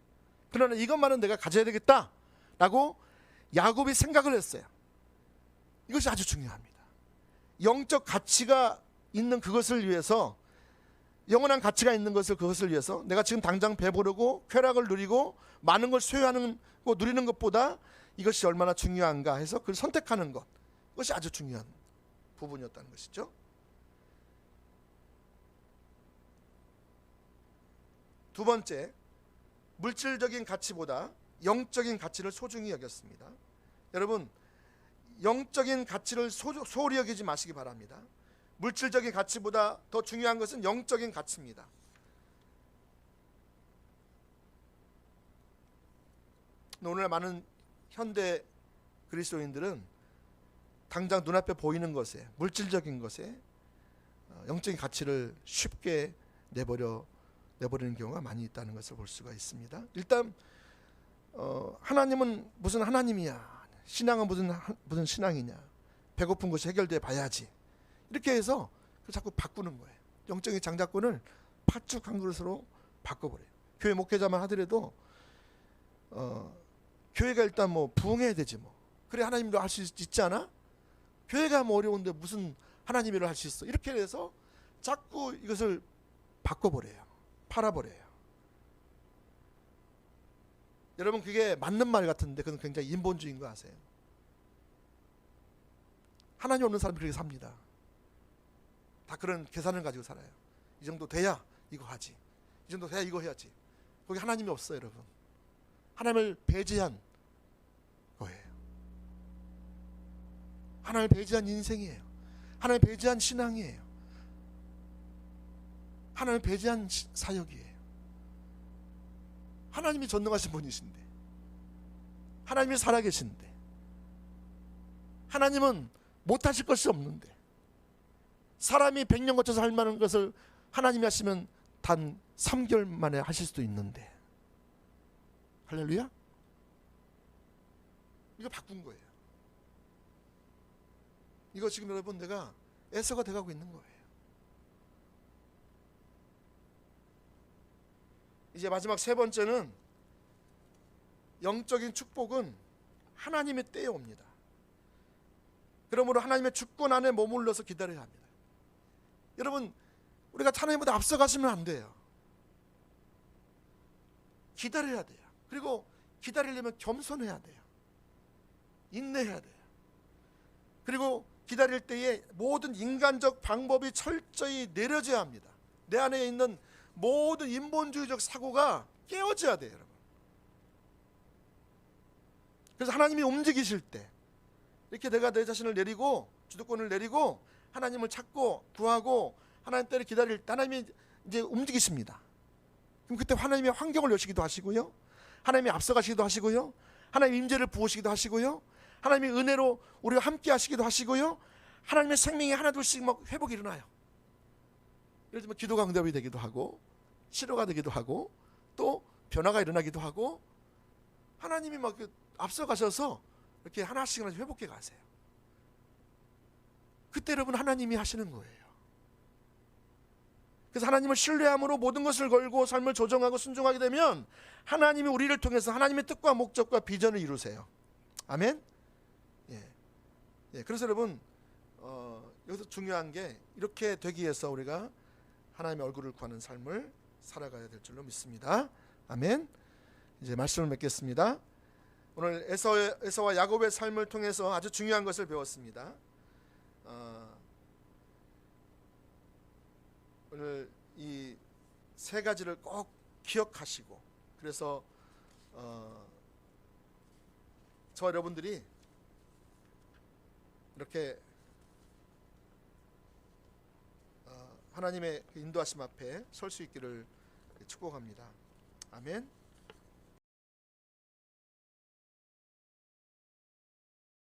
그러나 이것만은 내가 가져야 되겠다라고 야곱이 생각을 했어요. 이것이 아주 중요합니다. 영적 가치가 있는 그것을 위해서, 영원한 가치가 있는 그것을 위해서 내가 지금 당장 배부르고 쾌락을 누리고 많은 걸 소유하는 거 누리는 것보다 이것이 얼마나 중요한가 해서 그걸 선택하는 것, 그것이 아주 중요한 부분이었다는 것이죠. 두 번째, 물질적인 가치보다 영적인 가치를 소중히 여겼습니다. 여러분, 영적인 가치를 소홀히 여기지 마시기 바랍니다. 물질적인 가치보다 더 중요한 것은 영적인 가치입니다. 오늘날 많은 현대 그리스도인들은 당장 눈앞에 보이는 것에, 물질적인 것에 영적인 가치를 쉽게 내버리는 경우가 많이 있다는 것을 볼 수가 있습니다. 일단 하나님은 무슨 하나님이야, 신앙은 무슨 신앙이냐, 배고픈 것이 해결돼 봐야지, 이렇게 해서 자꾸 바꾸는 거예요. 영적인 장자권을 팥죽 한 그릇으로 바꿔버려요. 교회 목회자만 하더라도 교회가 일단 뭐 부흥해야 되지 뭐, 그래 하나님도 할 수 있지 않아? 교회가 뭐 어려운데 무슨 하나님 일을 할 수 있어? 이렇게 해서 자꾸 이것을 바꿔버려요. 팔아버려요. 여러분, 그게 맞는 말 같은데 그건 굉장히 인본주의인 거 아세요? 하나님 없는 사람이 그렇게 삽니다. 다 그런 계산을 가지고 살아요. 이 정도 돼야 이거 하지, 이 정도 돼야 이거 해야지. 거기 하나님이 없어요. 여러분, 하나님을 배제한 거예요. 하나님을 배제한 인생이에요. 하나님을 배제한 신앙이에요. 하나님을 배제한 사역이에요. 하나님이 전능하신 분이신데, 하나님이 살아계신데, 하나님은 못하실 것이 없는데, 사람이 100년 거쳐서 할 만한 것을 하나님이 하시면 단 3개월 만에 하실 수도 있는데, 할렐루야? 이거 바꾼 거예요. 이거 지금 여러분 내가 에서가 돼가고 있는 거예요. 이제 마지막 세 번째는, 영적인 축복은 하나님의 때에 옵니다. 그러므로 하나님의 주권 안에 머물러서 기다려야 합니다. 여러분, 우리가 하나님보다 앞서가시면 안 돼요. 기다려야 돼요. 그리고 기다리려면 겸손해야 돼요. 인내해야 돼요. 그리고 기다릴 때에 모든 인간적 방법이 철저히 내려져야 합니다. 내 안에 있는 모든 인본주의적 사고가 깨어져야 돼요, 여러분. 그래서 하나님이 움직이실 때 이렇게 내가 내 자신을 내리고 주도권을 내리고 하나님을 찾고 구하고 하나님 때를 기다릴 때 하나님이 이제 움직이십니다. 그럼 그때 하나님의 환경을 여시기도 하시고요, 하나님이 앞서가시기도 하시고요, 하나님의 임재를 부으시기도 하시고요. 하나님의 은혜로 우리와 함께 하시기도 하시고요. 하나님의 생명이 하나둘씩 막 회복이 일어나요. 예를 들면 기도가 응답이 되기도 하고 치료가 되기도 하고 또 변화가 일어나기도 하고 하나님이 막 앞서가셔서 이렇게 하나씩 회복해 가세요. 그때 여러분 하나님이 하시는 거예요. 그래서 하나님을 신뢰함으로 모든 것을 걸고 삶을 조정하고 순종하게 되면 하나님이 우리를 통해서 하나님의 뜻과 목적과 비전을 이루세요. 아멘. 예. 그래서 여러분 여기서 중요한 게 이렇게 되기 위해서 우리가 하나님의 얼굴을 구하는 삶을 살아가야 될 줄로 믿습니다. 아멘. 이제 말씀을 맺겠습니다. 오늘 에서와 야곱의 삶을 통해서 아주 중요한 것을 배웠습니다. 오늘 이 세 가지를 꼭 기억하시고 그래서 저 여러분들이 이렇게 하나님의 인도하심 앞에 설 수 있기를 축복합니다. 아멘.